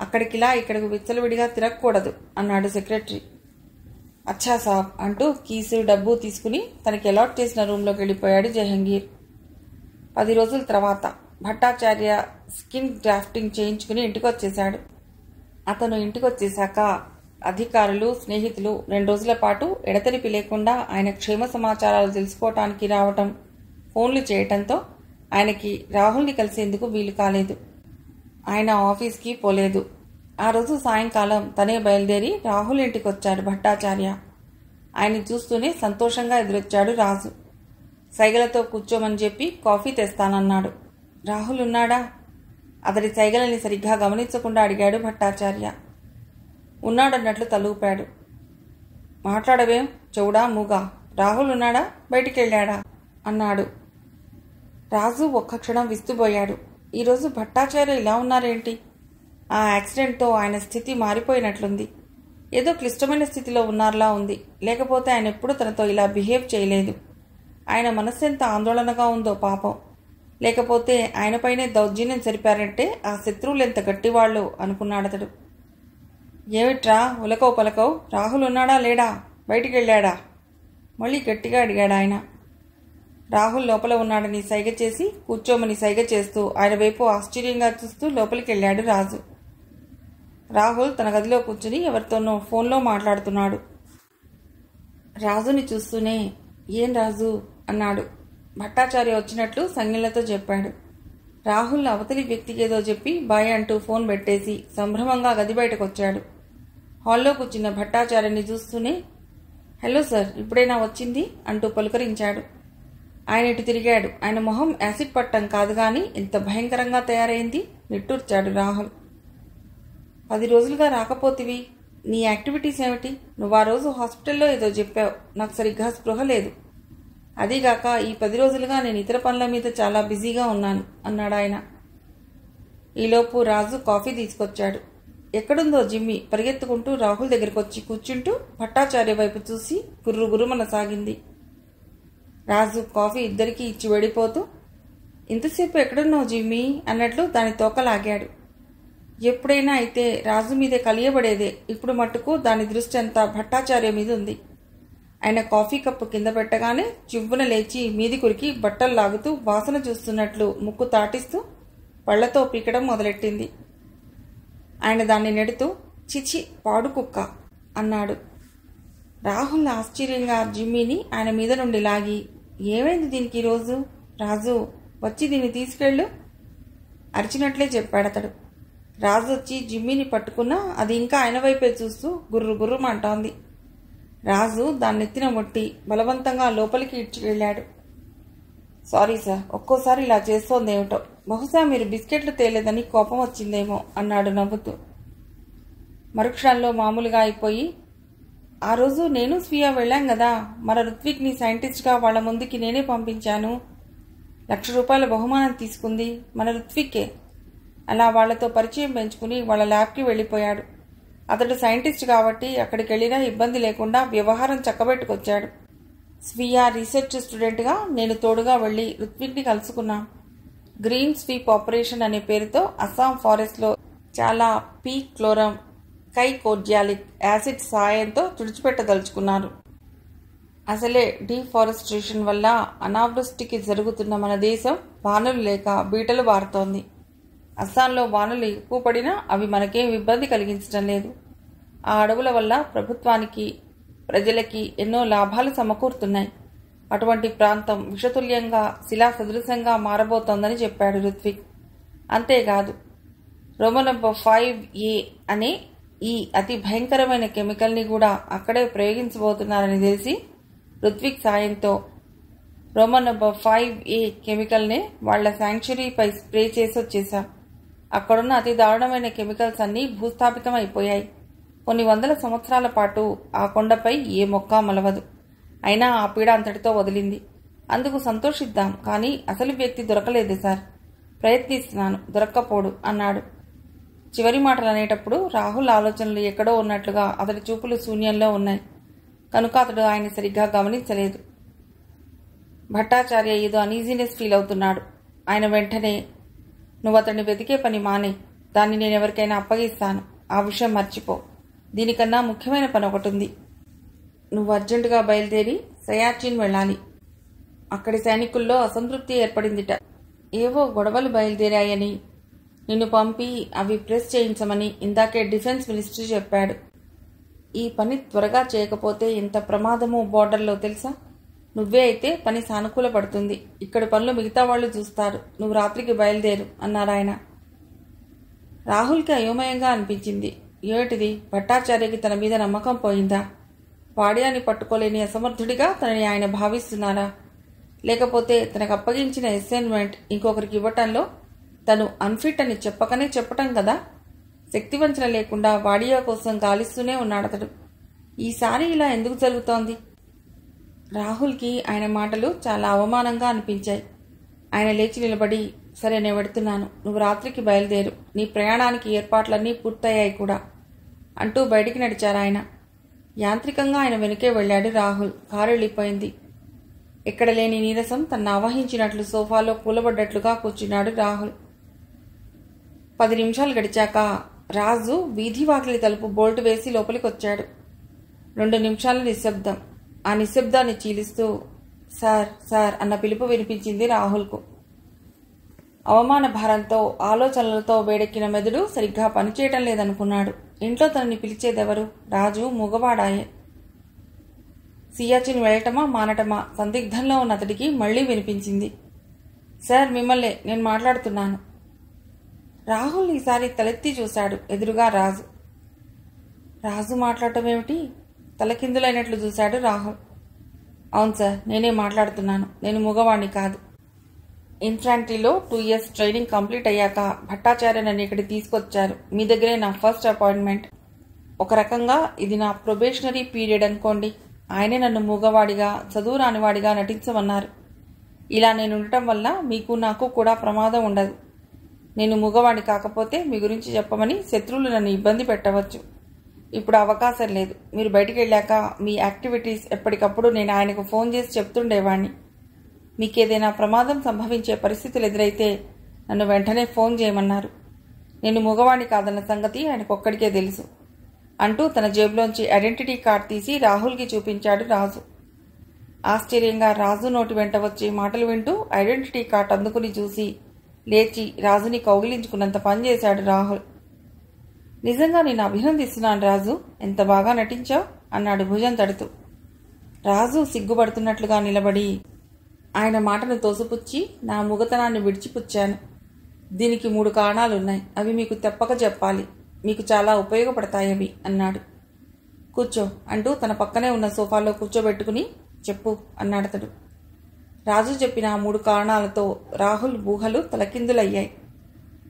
అక్కడికిలా ఇక్కడికి విచ్చలవిడిగా తిరగకూడదు అన్నాడు సెక్రటరీ. అచ్చా సాబ్ అంటూ కీసు డబ్బు తీసుకుని తనకి అలాట్ చేసిన రూమ్లోకి వెళ్ళిపోయాడు జహంగీర్. 10 రోజుల తర్వాత భట్టాచార్య స్కిన్ గ్రాఫ్టింగ్ చేయించుకుని ఇంటికి వచ్చేశాడు. అతను ఇంటికి వచ్చేశాక అధికారులు, స్నేహితులు 2 రోజుల పాటు ఎడతెరిపి లేకుండా ఆయన క్షేమ సమాచారాలు తెలుసుకోవటానికి రావటం, ఫోన్లు చేయటంతో ఆయనకి రాహుల్ని కలిసేందుకు వీలు కాలేదు. ఆయన ఆఫీస్కి పోలేదు. ఆ రోజు సాయంకాలం తనే బయలుదేరి రాహుల్ ఇంటికి వచ్చాడు భట్టాచార్య. ఆయన్ని చూస్తూనే సంతోషంగా ఎదురొచ్చాడు రాజు. సైగలతో కూర్చోమని చెప్పి కాఫీ తెస్తానన్నాడు. రాహుల్ ఉన్నాడా? అతడి సైగలని సరిగ్గా గమనించకుండా అడిగాడు భట్టాచార్య. ఉన్నాడన్నట్లు తలూపాడు. మాట్లాడవేం, చెవుడా మూగా? రాహుల్ ఉన్నాడా, బయటికి వెళ్ళాడా అన్నాడు. రాజు ఒక్క క్షణం విస్తుపోయాడు. ఈరోజు భట్టాచార్య ఇలా ఉన్నారేంటి? ఆ యాక్సిడెంట్తో ఆయన స్థితి మారిపోయినట్లుంది. ఏదో క్లిష్టమైన స్థితిలో ఉన్నారులా ఉంది. లేకపోతే ఆయన ఎప్పుడూ తనతో ఇలా బిహేవ్ చేయలేదు. ఆయన మనస్సు ఎంత ఆందోళనగా ఉందో పాపం. లేకపోతే ఆయనపైనే దౌర్జన్యం జరిపారంటే ఆ శత్రువులు ఎంత గట్టివాళ్ళు అనుకున్నాడతడు. ఏమిట్రా ఉలకో పలకో? రాహుల్ ఉన్నాడా లేడా, బయటికి వెళ్ళాడా? మళ్ళీ గట్టిగా అడిగాడు ఆయన. రాహుల్ లోపల ఉన్నాడని సైగ చేసి కూర్చోమని సైగ చేస్తూ ఆయన వైపు ఆశ్చర్యంగా చూస్తూ లోపలికి వెళ్ళాడు రాజు. రాహుల్ తన గదిలో కూర్చుని ఎవరితోనో ఫోన్లో మాట్లాడుతున్నాడు. రాజుని చూస్తూనే ఏం రాజు అన్నాడు. భట్టాచార్య వచ్చినట్లు సంజ్ఞలతో చెప్పాడు. రాహుల్ అవతలి వ్యక్తికి ఏదో చెప్పి బాయ్ అంటూ ఫోన్ పెట్టేసి సంభ్రమంగా గది బయటకు వచ్చాడు. హాల్లో కూర్చున్న భట్టాచార్యని చూస్తూనే హలో సార్, ఇప్పుడైనా వచ్చింది అంటూ పలుకరించాడు. ఆయన ఇటు తిరిగాడు. ఆయన మొహం యాసిడ్ పట్టం కాదు గాని ఎంత భయంకరంగా తయారైంది. నిట్టూర్చాడు రాహుల్. 10 రోజులుగా రాకపోతివి, నీ యాక్టివిటీస్ ఏమిటి? నువ్వు ఆ రోజు హాస్పిటల్లో ఏదో చెప్పావు, నాకు సరిగ్గా స్పృహ లేదు. అదీగాక ఈ 10 రోజులుగా నేను ఇతర పనుల మీద చాలా బిజీగా ఉన్నాను అన్నాడు ఆయన. ఈలోపు రాజు కాఫీ తీసుకొచ్చాడు. ఎక్కడుందో జిమ్మి పరిగెత్తుకుంటూ రాహుల్ దగ్గరికి వచ్చి కూర్చుంటూ భట్టాచార్య వైపు చూసి గుర్రు గుర్రుమనసాగింది. రాజు కాఫీ ఇద్దరికీ ఇచ్చి వెళ్ళిపోతూ ఇంతసేపు ఎక్కడున్నావు జిమ్మి అన్నట్లు దాని తోకలాగాడు. ఎప్పుడైనా అయితే రాజు మీదే కలియబడేదే. ఇప్పుడు మట్టుకు దాని దృష్టి అంతా భట్టాచార్య మీద ఉంది. ఆయన కాఫీ కప్పు కింద పెట్టగానే చివ్వున లేచి మీది కురికి బట్టలు లాగుతూ వాసన చూస్తున్నట్లు ముక్కు తాటిస్తూ పళ్లతో పీకడం మొదలెట్టింది. ఆయన దాన్ని నెడుతూ చిచి పాడు కుక్క అన్నాడు. రాహుల్ ఆశ్చర్యంగా జిమ్మీని ఆయన మీద నుండి లాగి ఏమైంది దీనికి ఈరోజు? రాజు వచ్చి దీన్ని తీసుకెళ్ళు అరిచినట్లే చెప్పాడతడు. రాజు వచ్చి జిమ్మీని పట్టుకున్నా అది ఇంకా ఆయన వైపే చూస్తూ గుర్రు గుర్రుమంటోంది. రాజు దాన్నెత్తిన ముట్టి బలవంతంగా లోపలికి ఇడ్చుకెళ్ళాడు. సారీ సార్, ఒక్కోసారి ఇలా చేస్తోందేమిటో. బహుశా మీరు బిస్కెట్లు తేలేదని కోపం వచ్చిందేమో అన్నాడు నవ్వుతూ. మరుక్షణంలో మామూలుగా అయిపోయి ఆ రోజు నేను స్వీయ వెళ్ళాం కదా, మన రుత్విక్ని సైంటిస్ట్గా వాళ్ళ ముందుకి నేనే పంపించాను. 1,00,000 రూపాయల బహుమానం తీసుకుంది మన రుత్విక్కే. అలా వాళ్లతో పరిచయం పెంచుకుని వాళ్ళ ల్యాబ్కి వెళ్ళిపోయాడు. అతడు సైంటిస్ట్ కాబట్టి అక్కడికి వెళ్ళినా ఇబ్బంది లేకుండా వ్యవహారం చక్కబెట్టుకొచ్చాడు. స్వీయ రీసెర్చ్ స్టూడెంట్గా నేను తోడుగా వెళ్ళి రుత్విక్ని కలుసుకున్నాం. గ్రీన్ స్వీప్ ఆపరేషన్ అనే పేరుతో అస్సాం ఫారెస్ట్లో చాలా పీక్లోరం కైకోడ్యాలిక్ యాసిడ్ సాయంతో తుడిచిపెట్టదలుచుకున్నారు. అసలే డీఫారెస్ట్రేషన్ వల్ల అనావృష్టికి జరుగుతున్న మన దేశం వానలు లేక బీటలు బారుతోంది. అస్సాంలో వానలు ఎక్కువ పడినా అవి మనకేం ఇబ్బంది కలిగించడం లేదు. ఆ అడవుల వల్ల ప్రభుత్వానికి, ప్రజలకి ఎన్నో లాభాలు సమకూరుతున్నాయి. అటువంటి ప్రాంతం విషతుల్యంగా శిలా సదృశంగా మారబోతోందని చెప్పాడు రుత్విక్. అంతేకాదు, రోమన్ నంబర్ 5A అనే ఈ అతి భయంకరమైన కెమికల్ని కూడా అక్కడే ప్రయోగించబోతున్నారని తెలిసి రుత్విక్ సాయంతో రోమన్ నంబర్ 5A కెమికల్నే వాళ్ల శాంక్చురీపై స్ప్రే చేసి వచ్చేశాం. అక్కడున్న అతి దారుణమైన కెమికల్స్ అన్నీ భూస్థాపితం అయిపోయాయి. కొన్ని 100 సంవత్సరాల పాటు ఆ కొండపై ఏ మొక్క మొలవదు. అయినా ఆ పీడ అంతటితో వదిలింది. అందుకు సంతోషిద్దాం. కానీ అసలు వ్యక్తి దొరకలేదు సార్. ప్రయత్నిస్తున్నాను, దొరక్కపోడు అన్నాడు. చివరి మాటలు అనేటప్పుడు రాహుల్ ఆలోచనలు ఎక్కడో ఉన్నట్లుగా అతడి చూపులు శూన్యంలో ఉన్నాయి కనుక అతడు ఆయన సరిగ్గా గమనించలేదు. భట్టాచార్య ఏదో అనీజీనెస్ ఫీల్ అవుతున్నాడు. ఆయన వెంటనే, నువ్వు అతన్ని వెతికే పని మానే, దాన్ని నేను ఎవరికైనా అప్పగిస్తాను, ఆ విషయం మర్చిపో. దీనికన్నా ముఖ్యమైన పని ఒకటి ఉంది. నువ్వు అర్జెంటుగా బయలుదేరి సయాచిన్ వెళ్ళాలి. అక్కడి సైనికుల్లో అసంతృప్తి ఏర్పడిందిట. ఏవో గొడవలు బయలుదేరాయని నిన్ను పంపి అవి ప్రెస్ చేయించమని ఇందాకే డిఫెన్స్ మినిస్ట్రీ చెప్పాడు. ఈ పని త్వరగా చేయకపోతే ఎంత ప్రమాదమో బోర్డర్లో తెలుసా? నువ్వే అయితే పని సానుకూల పడుతుంది. ఇక్కడి పనులు మిగతా వాళ్ళు చూస్తారు. నువ్వు రాత్రికి బయలుదేరు అన్నారాయన. రాహుల్కి అయోమయంగా అనిపించింది. ఏమిటిది? భట్టాచార్యకి తన మీద నమ్మకం పోయిందా? పాడ్యాన్ని పట్టుకోలేని అసమర్థుడిగా తనని ఆయన భావిస్తున్నారా? లేకపోతే తనకు అప్పగించిన అసైన్మెంట్ ఇంకొకరికి ఇవ్వటంలో తను అన్ఫిట్ అని చెప్పకనే చెప్పటం కదా. శక్తివంచన లేకుండా వాడియా కోసం గాలిస్తూనే ఉన్నాడతడు. ఈసారి ఇలా ఎందుకు జరుగుతోంది? రాహుల్కి ఆయన మాటలు చాలా అవమానంగా అనిపించాయి. ఆయన లేచి నిలబడి, సరే నేను వెడుతున్నాను, నువ్వు రాత్రికి బయలుదేరు, నీ ప్రయాణానికి ఏర్పాట్లన్నీ పూర్తయ్యాయి కూడా అంటూ బయటికి నడిచారు ఆయన. యాంత్రికంగా ఆయన వెనుకే వెళ్ళాడు రాహుల్. కారు వెళ్ళిపోయింది. ఎక్కడ లేని నీరసం తన్ను ఆవహించినట్లు సోఫాలో కూలబడ్డట్లుగా కూర్చున్నాడు రాహుల్. 10 నిమిషాలు గడిచాక రాజు వీధి వాకిలి తలుపు బోల్టు వేసి లోపలికి వచ్చాడు. 2 నిమిషాల నిశ్శబ్దం. ఆ నిశ్శబ్దాన్ని చీలిస్తూ సార్ సార్ అన్న పిలుపు వినిపించింది రాహుల్కు. అవమాన భారంతో ఆలోచనలతో వేడెక్కిన మెదడు సరిగ్గా పనిచేయటం లేదనుకున్నాడు. ఇంట్లో తనని పిలిచేదెవరు? రాజు మూగవాడాయే. సియాచిన్ వెళ్ళటమా మానటమా సందిగ్ధంలో ఉన్న అతడికి మళ్లీ వినిపించింది. సార్ మిమ్మల్నే, నేను మాట్లాడుతున్నాను. రాహుల్ ఈసారి తలెత్తి చూశాడు. ఎదురుగా రాజు. రాజు మాట్లాడటం ఏమిటి? తలకిందులైనట్లు చూశాడు రాహుల్. అవును సార్, నేనే మాట్లాడుతున్నాను. నేను మూగవాణ్ణి కాదు. ఇన్ఫాంట్రీలో 2 years ట్రైనింగ్ కంప్లీట్ అయ్యాక భట్టాచార్య నన్ను ఇక్కడికి తీసుకొచ్చారు. మీ దగ్గరే నా ఫస్ట్ అపాయింట్మెంట్. ఒక రకంగా ఇది నా ప్రొబేషనరీ పీరియడ్ అనుకోండి. ఆయనే నన్ను మూగవాడిగా, చదువు రానివాడిగా నటించమన్నారు. ఇలా నేను ఉండటం వల్ల మీకు నాకు కూడా ప్రమాదం ఉండదు. నేను మూగవాడిని కాకపోతే మీ గురించి చెప్పమని శత్రువులు నన్ను ఇబ్బంది పెట్టవచ్చు. ఇప్పుడు అవకాశం లేదు. మీరు బయటికి వెళ్ళాక మీ యాక్టివిటీస్ ఎప్పటికప్పుడు నేను ఆయనకు ఫోన్ చేసి చెప్తుండేవాణ్ణి. మీకేదైనా ప్రమాదం సంభవించే పరిస్థితులు ఎదురైతే నన్ను వెంటనే ఫోన్ చేయమన్నారు. నేను మూగవాణ్ణి కాదన్న సంగతి ఆయనకొక్కడికే తెలుసు అంటూ తన జేబులోంచి ఐడెంటిటీ కార్డ్ తీసి రాహుల్కి చూపించాడు రాజు. ఆశ్చర్యంగా రాజు నోటి వెంట వచ్చి మాటలు వింటూ ఐడెంటిటీ కార్డ్ అందుకుని చూసి లేచి రాజుని కౌగిలించుకున్నంత పనిచేశాడు రాహుల్. నిజంగా నేను అభినందిస్తున్నాను రాజు, ఎంత బాగా నటించావు అన్నాడు భుజం తడుతూ. రాజు సిగ్గుపడుతున్నట్లుగా నిలబడి, ఆయన మాటను తోసిపుచ్చి నా ముగతనాన్ని విడిచిపుచ్చాను. దీనికి 3 కారణాలున్నాయి. అవి మీకు తప్పక చెప్పాలి. మీకు చాలా ఉపయోగపడతాయవి అన్నాడు. కూర్చో అంటూ తన పక్కనే ఉన్న సోఫాలో కూర్చోబెట్టుకుని చెప్పు అన్నాడతడు. రాజు చెప్పిన 3 కారణాలతో రాహుల్ ఊహలు తలకిందులయ్యాయి.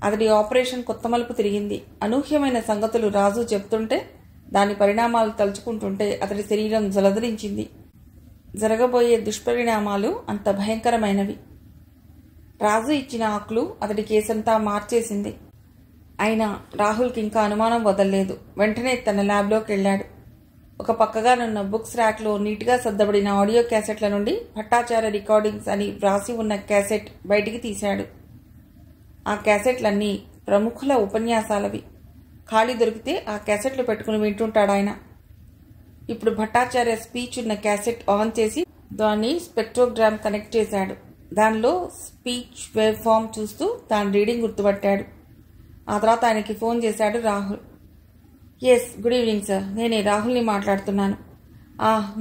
అతడి ఆపరేషన్ కొత్త మలుపు తిరిగింది. అనూహ్యమైన సంగతులు రాజు చెప్తుంటే, దాని పరిణామాలు తలుచుకుంటుంటే అతడి శరీరం జలధరించింది. జరగబోయే దుష్పరిణామాలు అంత భయంకరమైనవి. రాజు ఇచ్చిన ఆకులు అతడి కేసంతా మార్చేసింది. అయినా రాహుల్కి ఇంకా అనుమానం వదల్లేదు. వెంటనే తన ల్యాబ్లోకి వెళ్ళాడు. ఒక పక్కగానున్న బుక్స్ ర్యాక్లో నీట్గా సర్దబడిన ఆడియో క్యాసెట్ల నుండి భట్టాచార్య రికార్డింగ్స్ అని వ్రాసి ఉన్న క్యాసెట్ బయటికి తీశాడు. ఆ క్యాసెట్లన్నీ ప్రముఖుల ఉపన్యాసాలవి. ఖాళీ దొరికితే ఆ క్యాసెట్లు పెట్టుకుని వింటుంటాడాయన. ఇప్పుడు భట్టాచార్య స్పీచ్ ఉన్న క్యాసెట్ ఆన్ చేసి దాన్ని స్పెక్ట్రోగ్రామ్ కనెక్ట్ చేశాడు. దానిలో స్పీచ్ వేవ్ ఫామ్ చూస్తూ దాని రీడింగ్ గుర్తుపట్టాడు. ఆ తర్వాత ఆయనకి ఫోన్ చేశాడు Rahul. Yes, good evening sir, నేనే రాహుల్ని మాట్లాడుతున్నాను.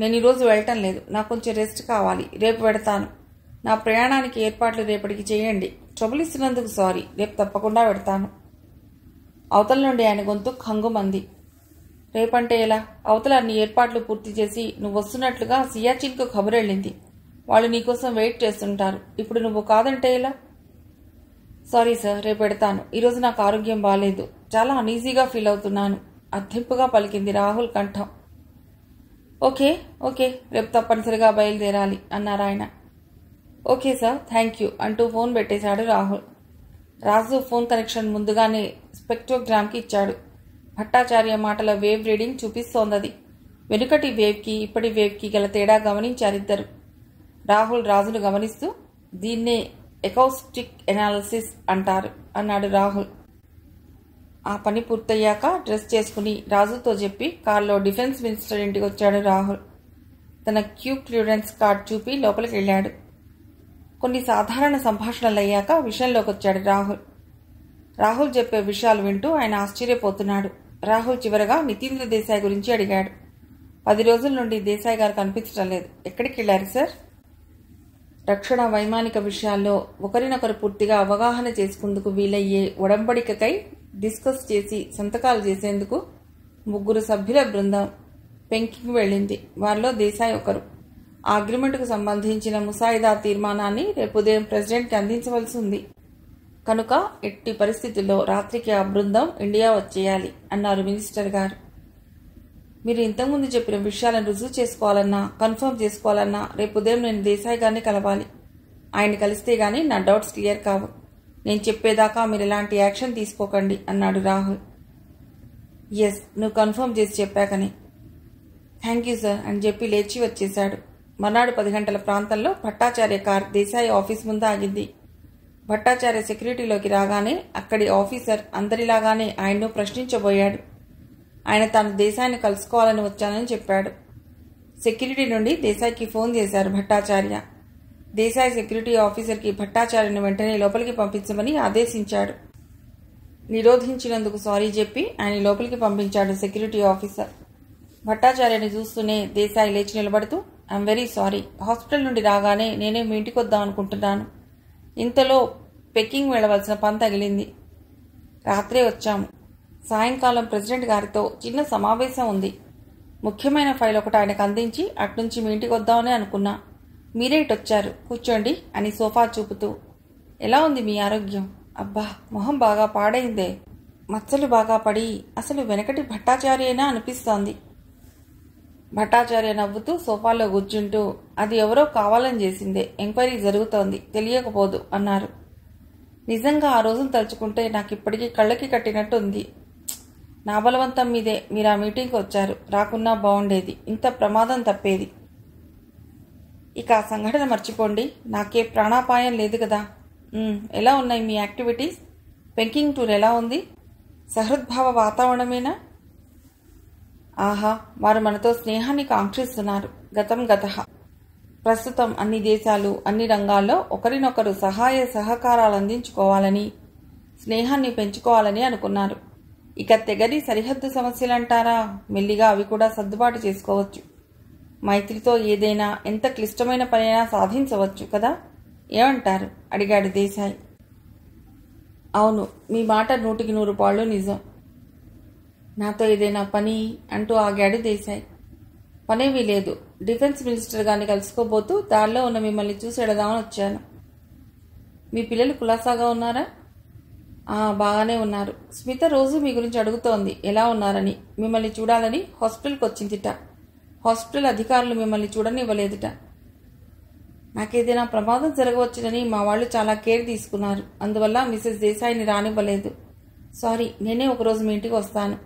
నేను ఈరోజు వెళ్ళటం లేదు, నాకు కొంచెం రెస్ట్ కావాలి. రేపు వెడతాను. నా ప్రయాణానికి ఏర్పాట్లు రేపటికి చేయండి. ట్రబుల్ ఇస్తున్నందుకు సారీ, రేపు తప్పకుండా పెడతాను. అవతల నుండి ఆయన గొంతు ఖంగుమంది. రేపంటే ఎలా? అవతల అన్ని ఏర్పాట్లు పూర్తి చేసి నువ్వు వస్తున్నట్లుగా సియాచిన్కు కబురెళ్ళింది. వాళ్ళు నీకోసం వెయిట్ చేస్తుంటారు. ఇప్పుడు నువ్వు కాదంటే ఎలా? సారీ సార్, రేపు పెడతాను. ఈరోజు నాకు ఆరోగ్యం బాగాలేదు. చాలా అనీజీగా ఫీల్ అవుతున్నాను. అర్థింపుగా పలికింది రాహుల్ కంఠం. ఓకే ఓకే, రేపు తప్పనిసరిగా బయలుదేరాలి అన్నారాయన. ఓకే సార్, థ్యాంక్ యూ అంటూ ఫోన్ పెట్టేశాడు రాహుల్. రాజు ఫోన్ కనెక్షన్ ముందుగానే స్పెక్ట్రోగ్రామ్కి ఇచ్చాడు. భట్టాచార్య మాటల వేవ్ రీడింగ్ చూపిస్తోందది. వెనుకటి వేవ్కి ఇప్పటి వేవ్కి గల తేడా గమనించారిద్దరు. రాహుల్ రాజును గమనిస్తూ, దీన్నే ఎకౌస్టిక్ ఎనాలిసిస్ అంటారు అన్నాడు రాహుల్. ఆ పని పూర్తయ్యాక డ్రెస్ చేసుకుని రాజుతో చెప్పి కారులో డిఫెన్స్ మినిస్టర్ ఇంటికి వచ్చాడు రాహుల్. తన క్యూ క్లియరెన్స్ కార్డ్ చూపి లోపలికి వెళ్ళాడు. కొన్ని సాధారణ సంభాషణలు అయ్యాక విషయంలోకి వచ్చాడు రాహుల్. రాహుల్ చెప్పే విషయాలు వింటూ ఆయన ఆశ్చర్యపోతున్నాడు. రాహుల్ చివరగా నితీంద్ర దేశాయ్ గురించి అడిగాడు. 10 రోజుల నుండి దేశాయ్ గారు కనిపించడం లేదు. ఎక్కడికి వెళ్ళారు సార్? రక్షణ వైమానిక విషయాల్లో ఒకరినొకరు పూర్తిగా అవగాహన చేసుకుందుకు వీలయ్యే ఒడంబడికకై డిస్కస్ చేసి సంతకాలు చేసేందుకు 3 సభ్యుల బృందం పెంకింగ్ వెళ్ళింది. వారిలో దేశాయ్ ఒకరు. ఆ అగ్రిమెంట్కు సంబంధించిన ముసాయిదా తీర్మానాన్ని రేపు ఉదయం ప్రెసిడెంట్కి అందించవలసి ఉంది. కనుక ఎట్టి పరిస్థితుల్లో రాత్రికి ఆ బృందం ఇండియా వచ్చేయాలి అన్నారు మినిస్టర్ గారు. మీరు ఇంతకుముందు చెప్పిన విషయాలను రుజువు చేసుకోవాలన్నా కన్ఫర్మ్ చేసుకోవాలన్నా రేపు ఉదయం నేను దేశాయ్ గారిని కలవాలి. ఆయన కలిస్తే గానీ నా డౌట్స్ క్లియర్ కావు. నేను చెప్పేదాకా మీరు ఎలాంటి యాక్షన్ తీసుకోకండి అన్నాడు రాహుల్. ఎస్, నువ్వు కన్ఫర్మ్ చేసి చెప్పాకని. థ్యాంక్ యూ సార్ అని చెప్పి లేచి వచ్చేశాడు. మర్నాడు 10 గంటల ప్రాంతంలో భట్టాచార్య కార్ దేశాయ్ ఆఫీస్ ముందు ఆగింది. భట్టాచార్య సెక్యూరిటీలోకి రాగానే అక్కడి ఆఫీసర్ అందరిలాగానే ఆయన్ను ప్రశ్నించబోయాడు. ఆయన తాను దేశాయ్ని కలుసుకోవాలని వచ్చానని చెప్పాడు. సెక్యూరిటీ నుండి దేశాయ్కి ఫోన్ చేశారు భట్టాచార్య. దేశాయ్ సెక్యూరిటీ ఆఫీసర్కి భట్టాచార్యను వెంటనే లోపలికి పంపించమని ఆదేశించాడు. నిరోధించినందుకు సారీ చెప్పి ఆయన లోపలికి పంపించాడు సెక్యూరిటీ ఆఫీసర్. భట్టాచార్యని చూస్తూనే దేశాయ్ లేచి నిలబడుతూ, ఐఎమ్ వెరీ సారీ. హాస్పిటల్ నుండి రాగానే నేనే మీ ఇంటికి వద్దాం అనుకుంటున్నాను. ఇంతలో పెకింగ్ వెళ్ళవలసిన పని తగిలింది. రాత్రే వచ్చాము. సాయంకాలం ప్రెసిడెంట్ గారితో చిన్న సమావేశం ఉంది. ముఖ్యమైన ఫైల్ ఒకటి ఆయనకు అందించి అట్నుంచి మీ ఇంటికి వద్దామని అనుకున్నా. మీరే ఇటొచ్చారు, కూర్చోండి అని సోఫా చూపుతూ, ఎలా ఉంది మీ ఆరోగ్యం? అబ్బా, మొహం బాగా పాడైందే. మచ్చలు బాగా పడి అసలు వెనకటి భట్టాచార్యేనా అనిపిస్తోంది. భట్టాచార్య నవ్వుతూ సోఫాలో కూర్చుంటూ, అది ఎవరో కావాలని చేసిందే, ఎంక్వైరీ జరుగుతోంది, తెలియకపోదు అన్నారు. నిజంగా ఆ రోజును తలుచుకుంటే నాకు ఇప్పటికీ కళ్ళకి కట్టినట్టు ఉంది. నా బలవంతం మీదే మీరు ఆ మీటింగ్కి వచ్చారు. రాకున్నా బాగుండేది. ఇంత ప్రమాదం తప్పేది. ఇక ఆ సంఘటన మర్చిపోండి. నాకే ప్రాణాపాయం లేదు కదా. ఎలా ఉన్నాయి మీ యాక్టివిటీస్? పెంకింగ్ టూర్ ఎలా ఉంది? సహృద్భావ వాతావరణమేనా? ఆహా, వారు మనతో స్నేహాన్ని కాంక్షిస్తున్నారు. గతం గతః. ప్రస్తుతం అన్ని దేశాలు అన్ని రంగాల్లో ఒకరినొకరు సహాయ సహకారాలు అందించుకోవాలని, స్నేహాన్ని పెంచుకోవాలని అనుకున్నారు. ఇక తెగని సరిహద్దు సమస్యలంటారా? మెల్లిగా అవి కూడా సర్దుబాటు చేసుకోవచ్చు. మైత్రితో ఏదైనా ఎంత క్లిష్టమైన పనైనా సాధించవచ్చు కదా. ఏమంటారు అడిగాడు దేశాయ్. అవును, మీ మాట 100కి 100 పాళ్ళు నిజం. నాతో ఏదైనా పని అంటూ ఆగాడు దేశాయ్. పనేమీ లేదు. డిఫెన్స్ మినిస్టర్ గారిని కలుసుకోబోతూ దారిలో ఉన్న మిమ్మల్ని చూసి ఎడదామని వచ్చాను. మీ పిల్లలు కులాసాగా ఉన్నారా? బాగానే ఉన్నారు. స్మిత రోజు మీ గురించి అడుగుతోంది ఎలా ఉన్నారని. మిమ్మల్ని చూడాలని హాస్పిటల్కి వచ్చిందిట. హాస్పిటల్ అధికారులు మిమ్మల్ని చూడనివ్వలేదుట. నాకేదైనా ప్రమాదం జరగవచ్చునని మా వాళ్ళు చాలా కేర్ తీసుకున్నారు. అందువల్ల మిసెస్ దేశాయ్ని రానివ్వలేదు. సారీ, నేనే ఒకరోజు మీ ఇంటికి వస్తాను.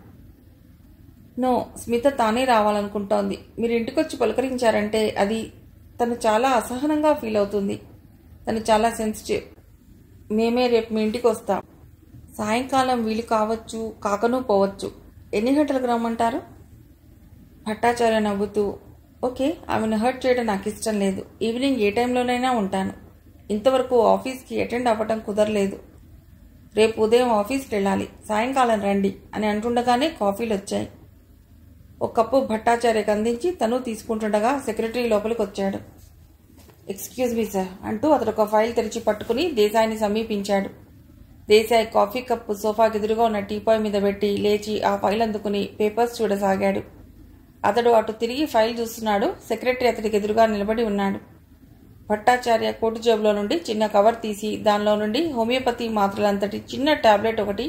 నో, స్మిత తానే రావాలనుకుంటోంది. మీరు ఇంటికొచ్చి పలకరించారంటే అది తను చాలా అసహనంగా ఫీల్ అవుతుంది. తను చాలా సెన్సిటివ్. మేమే రేపు మీ ఇంటికి వస్తాం. సాయంకాలం వీలు కావచ్చు, కాకనూ పోవచ్చు. ఎన్ని గంటలకు రమ్మంటారు? భట్టాచార్య నవ్వుతూ, ఓకే, ఆమెను హర్ట్ చేయడం నాకు ఇష్టం లేదు. ఈవినింగ్ ఏ టైంలోనైనా ఉంటాను. ఇంతవరకు ఆఫీస్కి అటెండ్ అవ్వటం కుదరలేదు. రేపు ఉదయం ఆఫీస్కి వెళ్ళాలి. సాయంకాలం రండి అని అంటుండగానే కాఫీలు వచ్చాయి. ఒక కప్పు భట్టాచార్యకు అందించి తను తీసుకుంటుండగా సెక్రటరీ లోపలికి వచ్చాడు. ఎక్స్క్యూజ్ మీ సార్ అంటూ అతడు ఒక ఫైల్ తెరిచి పట్టుకుని దేశాయ్ని సమీపించాడు. దేశాయ్ కాఫీ కప్పు సోఫాకి ఎదురుగా ఉన్న టీపాయ్ మీద పెట్టి లేచి ఆ ఫైల్ అందుకుని పేపర్స్ చూడసాగాడు. అతడు అటు తిరిగి ఫైల్ చూస్తున్నాడు. సెక్రటరీ అతడికి ఎదురుగా నిలబడి ఉన్నాడు. భట్టాచార్య కోటు జేబులో నుండి చిన్న కవర్ తీసి దానిలో నుండి హోమియోపతి మాత్రలంతటి చిన్న టాబ్లెట్ ఒకటి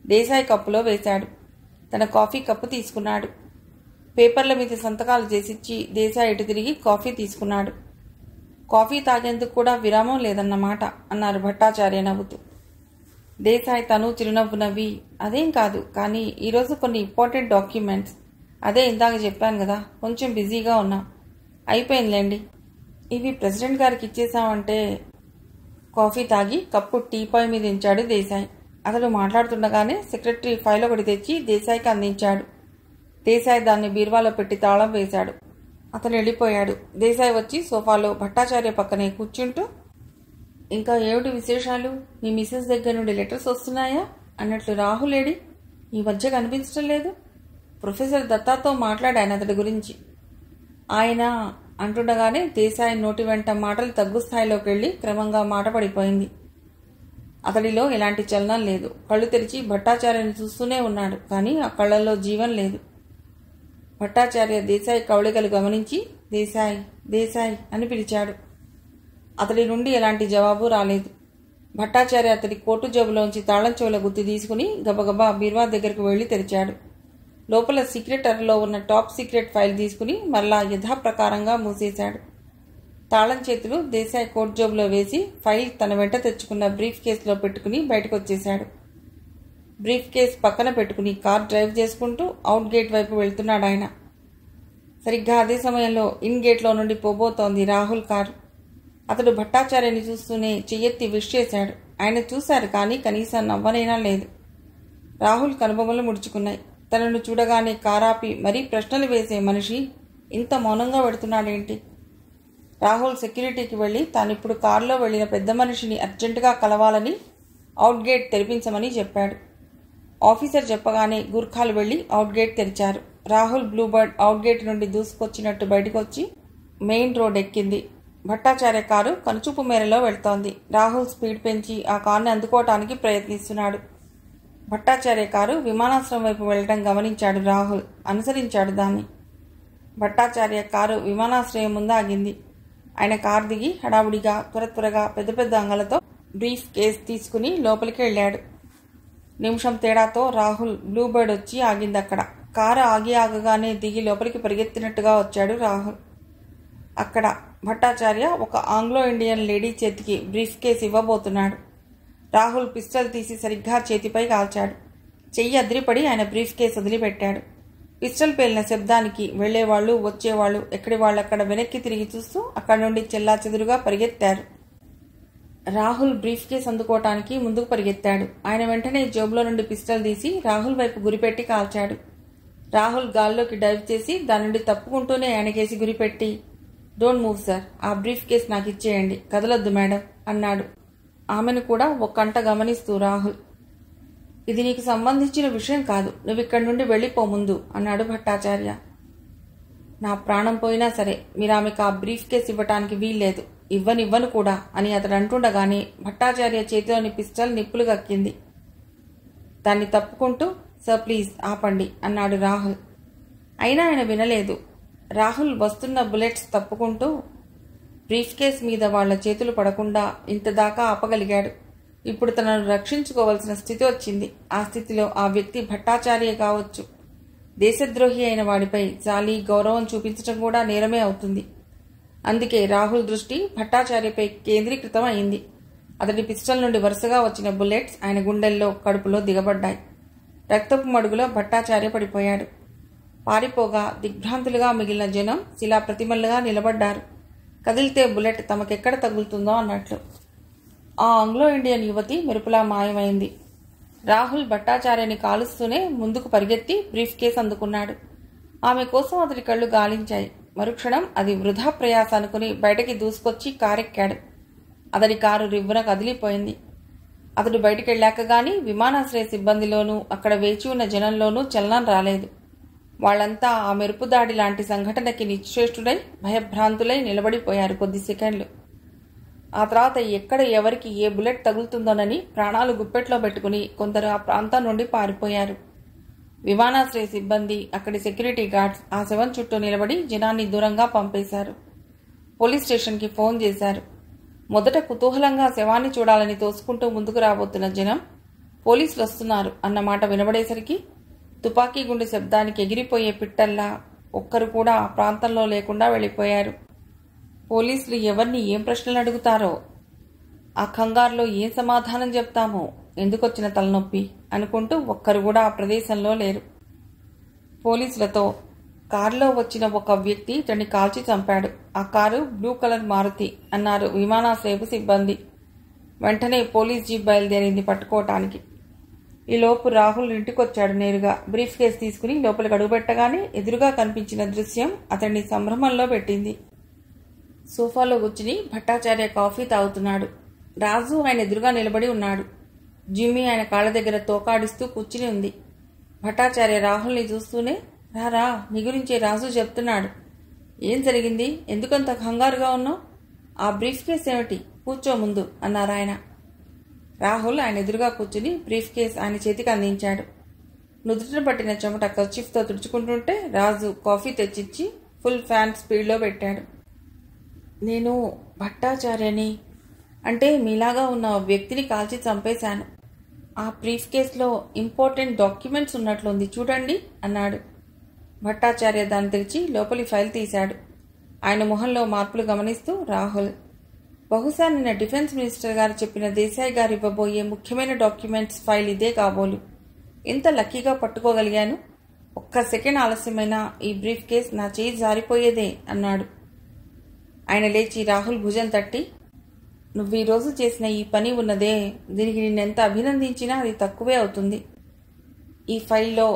దేశాయ్ కప్పులో వేశాడు. తన కాఫీ కప్పు తీసుకున్నాడు. పేపర్ల మీద సంతకాలు చేసిచ్చి దేశాయ్ ఇటు తిరిగి కాఫీ తీసుకున్నాడు. కాఫీ తాగేందుకు కూడా విరామం లేదన్నమాట అన్నారు భట్టాచార్య నవ్వుతూ. దేశాయ్ తను చిరునవ్వు నవ్వి, అదేం కాదు, కానీ ఈరోజు కొన్ని ఇంపార్టెంట్ డాక్యుమెంట్స్. అదే ఇందాక చెప్పాను కదా, కొంచెం బిజీగా ఉన్నా. అయిపోయిందిలేండి. ఇవి ప్రెసిడెంట్ గారికి ఇచ్చేసామంటే. కాఫీ తాగి కప్పు టీపాయ్ మీద ఉంచాడు దేశాయ్. అతడు మాట్లాడుతుండగానే సెక్రటరీ ఫైల్ ఒకటి తెచ్చి దేశాయ్కి అందించాడు. దేశాయ్ దాన్ని బీరువాలో పెట్టి తాళం వేశాడు. అతను వెళ్ళిపోయాడు. దేశాయ్ వచ్చి సోఫాలో భట్టాచార్య పక్కనే కూర్చుంటూ, ఇంకా ఏమిటి విశేషాలు? మీ మిసెస్ దగ్గర నుండి లెటర్స్ వస్తున్నాయా అన్నట్లు రాహుల్ ఏడి? ఈ మధ్య కనిపించడం లేదు. ప్రొఫెసర్ దత్తాతో మాట్లాడాను అతడి గురించి. ఆయన అంటుండగానే దేశాయ్ నోటి వెంట మాటలు తగ్గు స్థాయిలోకి వెళ్ళి క్రమంగా మాట పడిపోయింది. అతడిలో ఎలాంటి చలనం లేదు. కళ్ళు తెరిచి భట్టాచార్యని చూస్తూనే ఉన్నాడు. కానీ ఆ కళ్ళల్లో జీవం లేదు. భట్టాచార్య దేశాయ్ కవళికలు గమనించి దేశాయ్ దేశాయ్ అని పిలిచాడు. అతడి నుండి ఎలాంటి జవాబు రాలేదు. భట్టాచార్య అతడి కోటు జేబులోంచి తాళం చెవుల గుత్తి తీసుకుని గబగబా బీర్వా దగ్గరకు వెళ్లి తెరిచాడు. లోపల సీక్రెట్ అరలో ఉన్న టాప్ సీక్రెట్ ఫైల్ తీసుకుని మరలా యథాప్రకారంగా మూసేశాడు. తాళం చేతులు దేశాయ్ కోట్ జేబులో వేసి ఫైల్ తన వెంట తెచ్చుకున్న బ్రీఫ్ కేసులో పెట్టుకుని బయటకు వచ్చేశాడు. బ్రీఫ్ కేస్ పక్కన పెట్టుకుని కార్ డ్రైవ్ చేసుకుంటూ అవుట్ గేట్ వైపు వెళ్తున్నాడు ఆయన. సరిగ్గా అదే సమయంలో ఇన్ గేట్లో నుండి పోబోతోంది రాహుల్ కారు. అతడు భట్టాచార్యని చూస్తూనే చెయ్యెత్తి విష్ చేశాడు. ఆయన చూశారు, కానీ కనీసం నవ్వనైనా లేదు. రాహుల్ కనుబొమ్మలు ముడుచుకున్నాయి. తనను చూడగానే కారాపి మరీ ప్రశ్నలు వేసే మనిషి ఇంత మౌనంగా పెడుతున్నాడేంటి? రాహుల్ సెక్యూరిటీకి వెళ్లి తానిప్పుడు కారులో వెళ్లిన పెద్ద మనిషిని అర్జెంటుగా కలవాలని అవుట్ గేట్ తెరిపించమని చెప్పాడు. ఆఫీసర్ చెప్పగానే గూర్ఖాలు వెళ్లి అవుట్ గేట్ తెరిచారు. రాహుల్ బ్లూబర్డ్ అవుట్ గేట్ నుండి దూసుకొచ్చినట్టు బయటకొచ్చి మెయిన్ రోడ్ ఎక్కింది. భట్టాచార్య కారు కనుచూపు మేరలో వెళ్తోంది. రాహుల్ స్పీడ్ పెంచి ఆ కారుని అందుకోవటానికి ప్రయత్నిస్తున్నాడు. భట్టాచార్య కారు విమానాశ్రయం వైపు వెళ్లడం గమనించాడు రాహుల్. అనుసరించాడు దాన్ని. భట్టాచార్య కారు విమానాశ్రయం ముందు ఆగింది. ఆయన కారు దిగి హడావుడిగా త్వరగా పెద్ద పెద్ద అంగలతో బ్రీఫ్ కేస్ తీసుకుని లోపలికి వెళ్ళాడు. నిమిషం తేడాతో రాహుల్ బ్లూబర్డ్ వచ్చి ఆగింది అక్కడ. కారు ఆగగానే దిగి లోపలికి పరిగెత్తినట్టుగా వచ్చాడు రాహుల్. అక్కడ భట్టాచార్య ఒక ఆంగ్లో ఇండియన్ లేడీ చేతికి బ్రీఫ్ కేస్ ఇవ్వబోతున్నాడు. రాహుల్ పిస్టల్ తీసి సరిగ్గా చేతిపై కాల్చాడు. చెయ్యి అదిరిపడి ఆయన బ్రీఫ్ కేస్ వదిలిపెట్టాడు. పిస్టల్ పేలిన శబ్దానికి వెళ్లేవాళ్లు వచ్చేవాళ్లు ఎక్కడి వాళ్ళక్కడ వెనక్కి తిరిగి చూస్తూ అక్కడి నుండి చెల్లాచెదురుగా పరిగెత్తారు. రాహుల్ బ్రీఫ్ కేస్ అందుకోవటానికి ముందుకు పరిగెత్తాడు. ఆయన వెంటనే జేబులో నుండి పిస్టల్ తీసి రాహుల్ వైపు గురిపెట్టి కాల్చాడు. రాహుల్ గాల్లోకి డైవ్ చేసి దాని నుండి తప్పుకుంటూనే ఆయనకేసి గురిపెట్టి, డోంట్ మూవ్ సార్, ఆ బ్రీఫ్ కేస్ నాకు ఇచ్చేయండి, కదలొద్దు మేడం అన్నాడు. ఆమెను కూడా ఒక్కంట గమనిస్తూ రాహుల్, ఇది నీకు సంబంధించిన విషయం కాదు, నువ్వు ఇక్కడి నుండి వెళ్ళిపో ముందు అన్నాడు భట్టాచార్య. నా ప్రాణం పోయినా సరే మీరు ఆమెకు ఆ బ్రీఫ్ కేస్ ఇవ్వటానికి వీల్లేదు, ఇవ్వను కూడా అని అతడు అంటుండగానే భట్టాచార్య చేతిలోని పిస్టల్ నిప్పులు గక్కింది. దాన్ని తప్పుకుంటూ, సార్ ప్లీజ్ ఆపండి అన్నాడు రాహుల్. అయినా ఆయన వినలేదు. రాహుల్ వస్తున్న బుల్లెట్స్ తప్పుకుంటూ బ్రీఫ్ కేస్ మీద వాళ్ల చేతులు పడకుండా ఇంతదాకా ఆపగలిగాడు. ఇప్పుడు తనను రక్షించుకోవాల్సిన స్థితి వచ్చింది. ఆ స్థితిలో ఆ వ్యక్తి భట్టాచార్య కావచ్చు. దేశద్రోహి అయిన వాడిపై జాలి గౌరవం చూపించడం కూడా నేరమే అవుతుంది. అందుకే రాహుల్ దృష్టి భట్టాచార్యపై కేంద్రీకృతం అయింది. అతడి పిస్టల్ నుండి వరుసగా వచ్చిన బుల్లెట్స్ ఆయన గుండెల్లో కడుపులో దిగబడ్డాయి. రక్తపు మడుగులో భట్టాచార్య పడిపోయాడు. పారిపోగా దిగ్భ్రాంతులుగా మిగిలిన జనం శిలా ప్రతిమలుగా నిలబడ్డారు. కదిలితే బుల్లెట్ తమకెక్కడ తగులుతుందో అన్నట్లు. ఆ ఆంగ్లో ఇండియన్ యువతి మెరుపులా మాయమైంది. రాహుల్ భట్టాచార్యని కాలుస్తూనే ముందుకు పరిగెత్తి బ్రీఫ్ కేస్ అందుకున్నాడు. ఆమె కోసం అతడి కళ్ళు గాలించాయి. మరుక్షణం అది వృధా ప్రయాస అనుకుని బయటకి దూసుకొచ్చి కారెక్కాడు. అతడి కారు రివ్వున కదిలిపోయింది. అతడు బయటికెళ్ళాక గాని విమానాశ్రయ సిబ్బందిలోనూ అక్కడ వేచి ఉన్న జనంలోనూ చలనం రాలేదు. వాళ్లంతా ఆ మెరుపుదాడి లాంటి సంఘటనకి నిశ్చేష్టుడై భయభ్రాంతులై నిలబడిపోయారు కొద్ది సెకండ్లు. ఆ తర్వాత ఎక్కడ ఎవరికి ఏ బుల్లెట్ తగులుతుందోనని ప్రాణాలు గుప్పెట్లో పెట్టుకుని కొందరు ఆ ప్రాంతం నుండి పారిపోయారు. విమానాశ్రయ సిబ్బంది, అక్కడి సెక్యూరిటీ గార్డ్స్ ఆ శవం చుట్టూ నిలబడి జనాన్ని దూరంగా పంపేశారు. పోలీస్ స్టేషన్కి ఫోన్ చేశారు. మొదట కుతూహలంగా శవాన్ని చూడాలని తోసుకుంటూ ముందుకు రాబోతున్న జనం పోలీసులు వస్తున్నారు అన్నమాట వినబడేసరికి తుపాకీ గుండె శబ్దానికి ఎగిరిపోయే పిట్టల్లా ఒక్కరు కూడా ఆ ప్రాంతంలో లేకుండా వెళ్ళిపోయారు. పోలీసులు ఎవరిని ఏం ప్రశ్నలు అడుగుతారో, ఆ కంగారులో ఏం సమాధానం చెప్తామో ఎందుకొచ్చిన తలనొప్పి అనుకుంటూ ఒక్కరు కూడా ఆ ప్రదేశంలో లేరు. పోలీసులతో కారులో వచ్చిన ఒక వ్యక్తి ఇతన్ని కాల్చి చంపాడు. ఆ కారు బ్లూ కలర్ మారుతి అన్నారు విమానాశ్రయపు సిబ్బంది. వెంటనే పోలీస్ జీప్ బయలుదేరింది పట్టుకోవటానికి. ఈలోపు రాహుల్ ఇంటికొచ్చాడు. నేరుగా బ్రీఫ్ కేస్ తీసుకుని లోపలికి అడుగుపెట్టగానే ఎదురుగా కనిపించిన దృశ్యం అతన్ని సంభ్రమంలో పెట్టింది. సోఫాలో కూర్చుని భట్టాచార్య కాఫీ తాగుతున్నాడు. రాజు ఆయన ఎదురుగా నిలబడి ఉన్నాడు. జిమ్మీ ఆయన కాళ్ళ దగ్గర తోకాడిస్తూ కూర్చుని ఉంది. భట్టాచార్య రాహుల్ని చూస్తూనే, రారా, నీ గురించే రాజు చెప్తున్నాడు. ఏం జరిగింది? ఎందుకంత కంగారుగా ఉన్నావు? ఆ బ్రీఫ్ కేస్ ఏమిటి? కూర్చో ముందు అన్నారాయన. రాహుల్ ఆయన ఎదురుగా కూర్చుని బ్రీఫ్ కేస్ ఆయన చేతికి అందించాడు. నుదుటిన పట్టిన చెమట కర్చీఫ్తో తుడుచుకుంటుంటే రాజు కాఫీ తెచ్చిచ్చి ఫుల్ ఫ్యాన్ స్పీడ్లో పెట్టాడు. నేను భట్టాచార్యని, అంటే మీలాగా ఉన్న వ్యక్తిని కాల్చి చంపేశాను. ఆ బ్రీఫ్ కేసులో ఇంపార్టెంట్ డాక్యుమెంట్స్ ఉన్నట్లుంది, చూడండి అన్నాడు. భట్టాచార్య దాన్ని తెరిచి లోపలి ఫైల్ తీశాడు. ఆయన మొహంలో మార్పులు గమనిస్తూ రాహుల్, బహుశా నిన్న డిఫెన్స్ మినిస్టర్ గారు చెప్పిన దేశాయ్ గారు ఇవ్వబోయే ముఖ్యమైన డాక్యుమెంట్స్ ఫైల్ ఇదే కాబోలు. ఎంత లక్కీగా పట్టుకోగలిగాను. ఒక్క సెకండ్ ఆలస్యమైనా ఈ బ్రీఫ్ కేస్ నా చేయి జారిపోయేదే అన్నాడు. ఆయన లేచి రాహుల్ భుజం తట్టి, నువ్వు ఈరోజు చేసిన ఈ పని ఉన్నదే, దీనికి నిన్నెంత అభినందించినా అది తక్కువే అవుతుంది. ఈ ఫైల్లో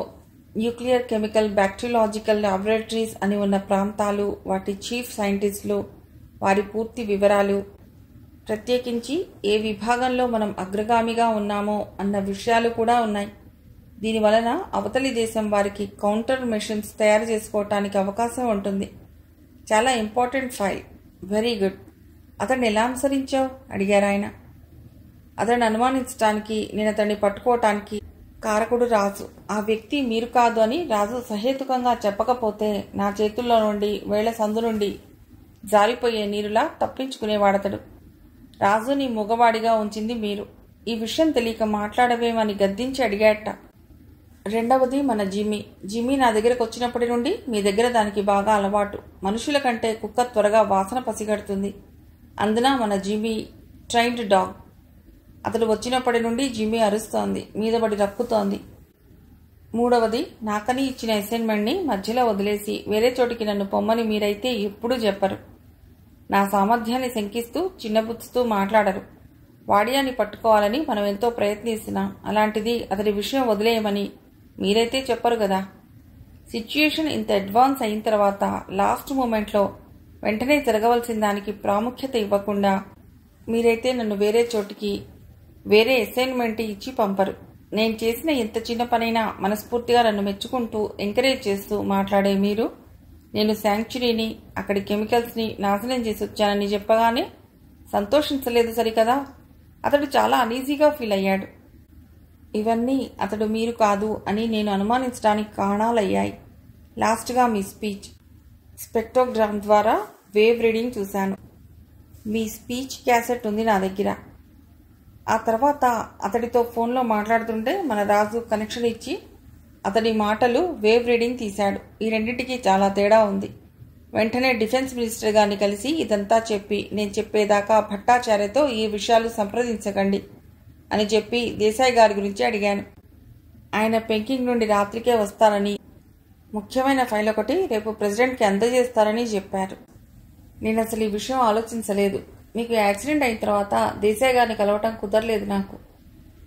న్యూక్లియర్, కెమికల్, బ్యాక్టీరియాలజికల్ లాబొరేటరీస్ అని ఉన్న ప్రాంతాలు, వాటి చీఫ్ సైంటిస్టులు, వారి పూర్తి వివరాలు, ప్రత్యేకించి ఏ విభాగంలో మనం అగ్రగామిగా ఉన్నామో అన్న విషయాలు కూడా ఉన్నాయి. దీనివలన అవతలి దేశం వారికి కౌంటర్ మెషిన్స్ తయారు చేసుకోవటానికి అవకాశం ఉంటుంది. చాలా ఇంపార్టెంట్ ఫైల్. Very good. అతన్ని ఎలా అనుసరించావు అడిగారు ఆయన. అతన్ని అనుమానించడానికి, నేను అతన్ని పట్టుకోవటానికి కారకుడు రాజు. ఆ వ్యక్తి మీరు కాదు అని రాజు సహేతుకంగా చెప్పకపోతే నా చేతుల్లో నుండి, వేళ్ల సందు నుండి జారిపోయే నీరులా తప్పించుకునేవాడతడు. రాజుని మగవాడిగా ఉంచింది మీరు. ఈ విషయం తెలియక మాట్లాడవేమని గద్దించి అడిగాట. రెండవది మన జిమ్మీ నా దగ్గరకు వచ్చినప్పటి నుండి మీ దగ్గర దానికి బాగా అలవాటు. మనుషుల కంటే కుక్క త్వరగా వాసన పసిగడుతుంది. అందున మన జిమ్మీ ట్రైన్డ్ డాగ్. అతడు వచ్చినప్పటి నుండి జిమ్మీ అరుస్తోంది, మీదబడి రక్కుతోంది. మూడవది, నాకని ఇచ్చిన అసైన్మెంట్ని మధ్యలో వదిలేసి వేరే చోటికి నన్ను పొమ్మని మీరైతే ఎప్పుడూ చెప్పరు. నా సామర్థ్యాన్ని శంకిస్తూ చిన్నబుచ్చుతూ మాట్లాడరు. వాడియాన్ని పట్టుకోవాలని మనం ఎంతో ప్రయత్నిస్తున్నాం. అలాంటిది అతడి విషయం వదిలేయమని మీరైతే చెప్పరు కదా. సిచ్యుయేషన్ ఇంత అడ్వాన్స్ అయిన తర్వాత లాస్ట్ మూమెంట్లో వెంటనే జరగవలసిన దానికి ప్రాముఖ్యత ఇవ్వకుండా మీరైతే నన్ను వేరే చోటికి వేరే అసైన్మెంట్ ఇచ్చి పంపరు. నేను చేసిన ఎంత చిన్న పనైనా మనస్ఫూర్తిగా నన్ను మెచ్చుకుంటూ ఎంకరేజ్ చేస్తూ మాట్లాడే మీరు నేను శాంక్చురీని, అక్కడి కెమికల్స్ని నాశనం చేసి వచ్చానని చెప్పగానే సంతోషించలేదు సరికదా. అతడు చాలా అనీజీగా ఫీల్ అయ్యాడు. ఇవన్నీ అతడు మీరు కాదు అని నేను అనుమానించడానికి కారణాలయ్యాయి. లాస్ట్గా మీ స్పీచ్, స్పెక్ట్రోగ్రామ్ ద్వారా వేవ్ రీడింగ్ చూశాను. మీ స్పీచ్ క్యాసెట్ ఉంది నా దగ్గర. ఆ తర్వాత అతడితో ఫోన్లో మాట్లాడుతుంటే మన రాజు కనెక్షన్ ఇచ్చి అతడి మాటలు వేవ్ రీడింగ్ తీశాడు. ఈ రెండింటికి చాలా తేడా ఉంది. వెంటనే డిఫెన్స్ మినిస్టర్ గారిని కలిసి ఇదంతా చెప్పి, నేను చెప్పేదాకా భట్టాచార్యతో ఈ విషయాలు సంప్రదించకండి అని చెప్పి దేశాయ్ గారి గురించి అడిగాను. ఆయన పెంకింగ్ నుండి రాత్రికే వస్తారని, ముఖ్యమైన ఫైల్ ఒకటి రేపు ప్రెసిడెంట్కి అందజేస్తారని చెప్పారు. నేను అసలు ఈ విషయం ఆలోచించలేదు. మీకు యాక్సిడెంట్ అయిన తర్వాత దేశాయ్ గారిని కలవటం కుదరలేదు. నాకు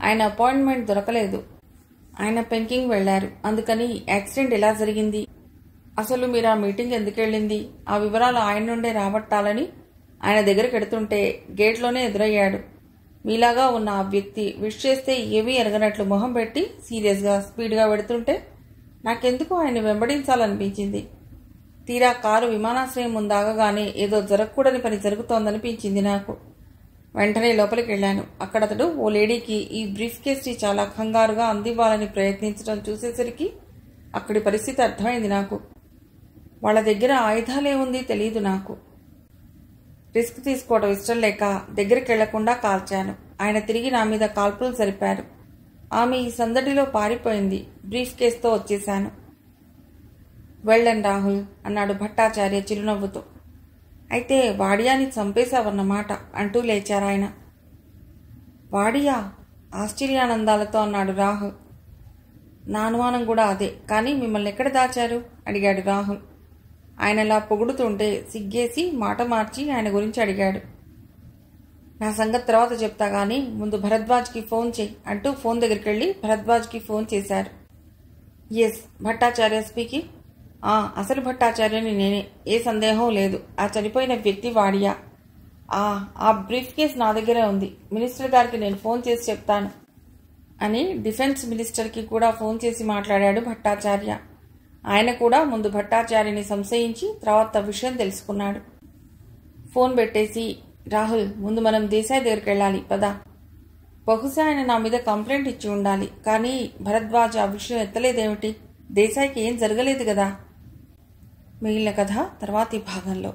ఆయన అపాయింట్మెంట్ దొరకలేదు. ఆయన పెంకింగ్ వెళ్లారు. అందుకని యాక్సిడెంట్ ఎలా జరిగింది, అసలు మీరు ఆ మీటింగ్ ఎందుకు వెళ్ళింది, ఆ వివరాలు ఆయన నుండే రాబట్టాలని ఆయన దగ్గరికి ఎడుతుంటే గేట్లోనే ఎదురయ్యాడు. మీలాగా ఉన్న ఆ వ్యక్తి విష్ చేస్తే ఏమీ ఎరగనట్లు మొహం పెట్టి సీరియస్గా స్పీడ్గా వెడుతుంటే నాకెందుకు ఆయన వెంబడించాలనిపించింది. తీరా కారు విమానాశ్రయం ముందాగగానే ఏదో జరగకూడని పని జరుగుతోందనిపించింది నాకు. వెంటనే లోపలికి వెళ్ళాను. అక్కడ అతడు ఓ లేడీకి ఈ బ్రీఫ్ కేస్ని చాలా కంగారుగా అందివ్వాలని ప్రయత్నించడం చూసేసరికి అక్కడి పరిస్థితి అర్థమైంది నాకు. వాళ్ళ దగ్గర ఆయుధాలే ఉంది తెలియదు నాకు. రిస్క్ తీసుకోవడం ఇష్టం లేక దగ్గరికి వెళ్లకుండా కాల్చాను. ఆయన తిరిగి నా మీద కాల్పులు జరిపారు. ఆమె ఈ సందడిలో పారిపోయింది. బ్రీఫ్ కేస్తో వచ్చేశాను. వెళ్ళండి రాహుల్ అన్నాడు భట్టాచార్య చిరునవ్వుతో. అయితే వాడియాని చంపేశావన్నమాట అంటూ లేచారాయన. వాడియా? ఆశ్చర్యానందాలతో అన్నాడు రాహుల్. నా అనుమానం కూడా అదే. కానీ మిమ్మల్ని ఎక్కడ దాచారు అడిగాడు రాహుల్. ఆయన అలా పొగుడుతుంటే సిగ్గేసి మాట మార్చి ఆయన గురించి అడిగాడు. నా సంగతి తర్వాత చెప్తా కానీ ముందు భరద్వాజ్కి ఫోన్ చేయి అంటూ ఫోన్ దగ్గరికి వెళ్ళి భరద్వాజ్కి ఫోన్ చేశారు. Yes, Bhattacharya speaking. అసలు భట్టాచార్యని నేనే, ఏ సందేహం లేదు. ఆ చనిపోయిన వ్యక్తి వాడియా? ఆ బ్రీఫ్ కేస్ నా దగ్గరే ఉంది. మినిస్టర్ గారికి నేను ఫోన్ చేసి చెప్తాను అని డిఫెన్స్ మినిస్టర్కి కూడా ఫోన్ చేసి మాట్లాడాడు భట్టాచార్య. ఆయన కూడా ముందు భట్టాచార్యని సంశయించి తర్వాత విషయం తెలుసుకున్నాడు. ఫోన్ పెట్టేసి, రాహుల్ ముందు మనం దేశాయ్ దగ్గరికి వెళ్ళాలి పదా. బహుశా ఆయన నా మీద కంప్లైంట్ ఇచ్చి ఉండాలి. కానీ భరద్వాజ్ ఆ విషయం ఎత్తలేదేమిటి? దేశాయ్కి ఏం జరగలేదు కదా. మిగిలిన కథ తర్వాతి భాగంలో.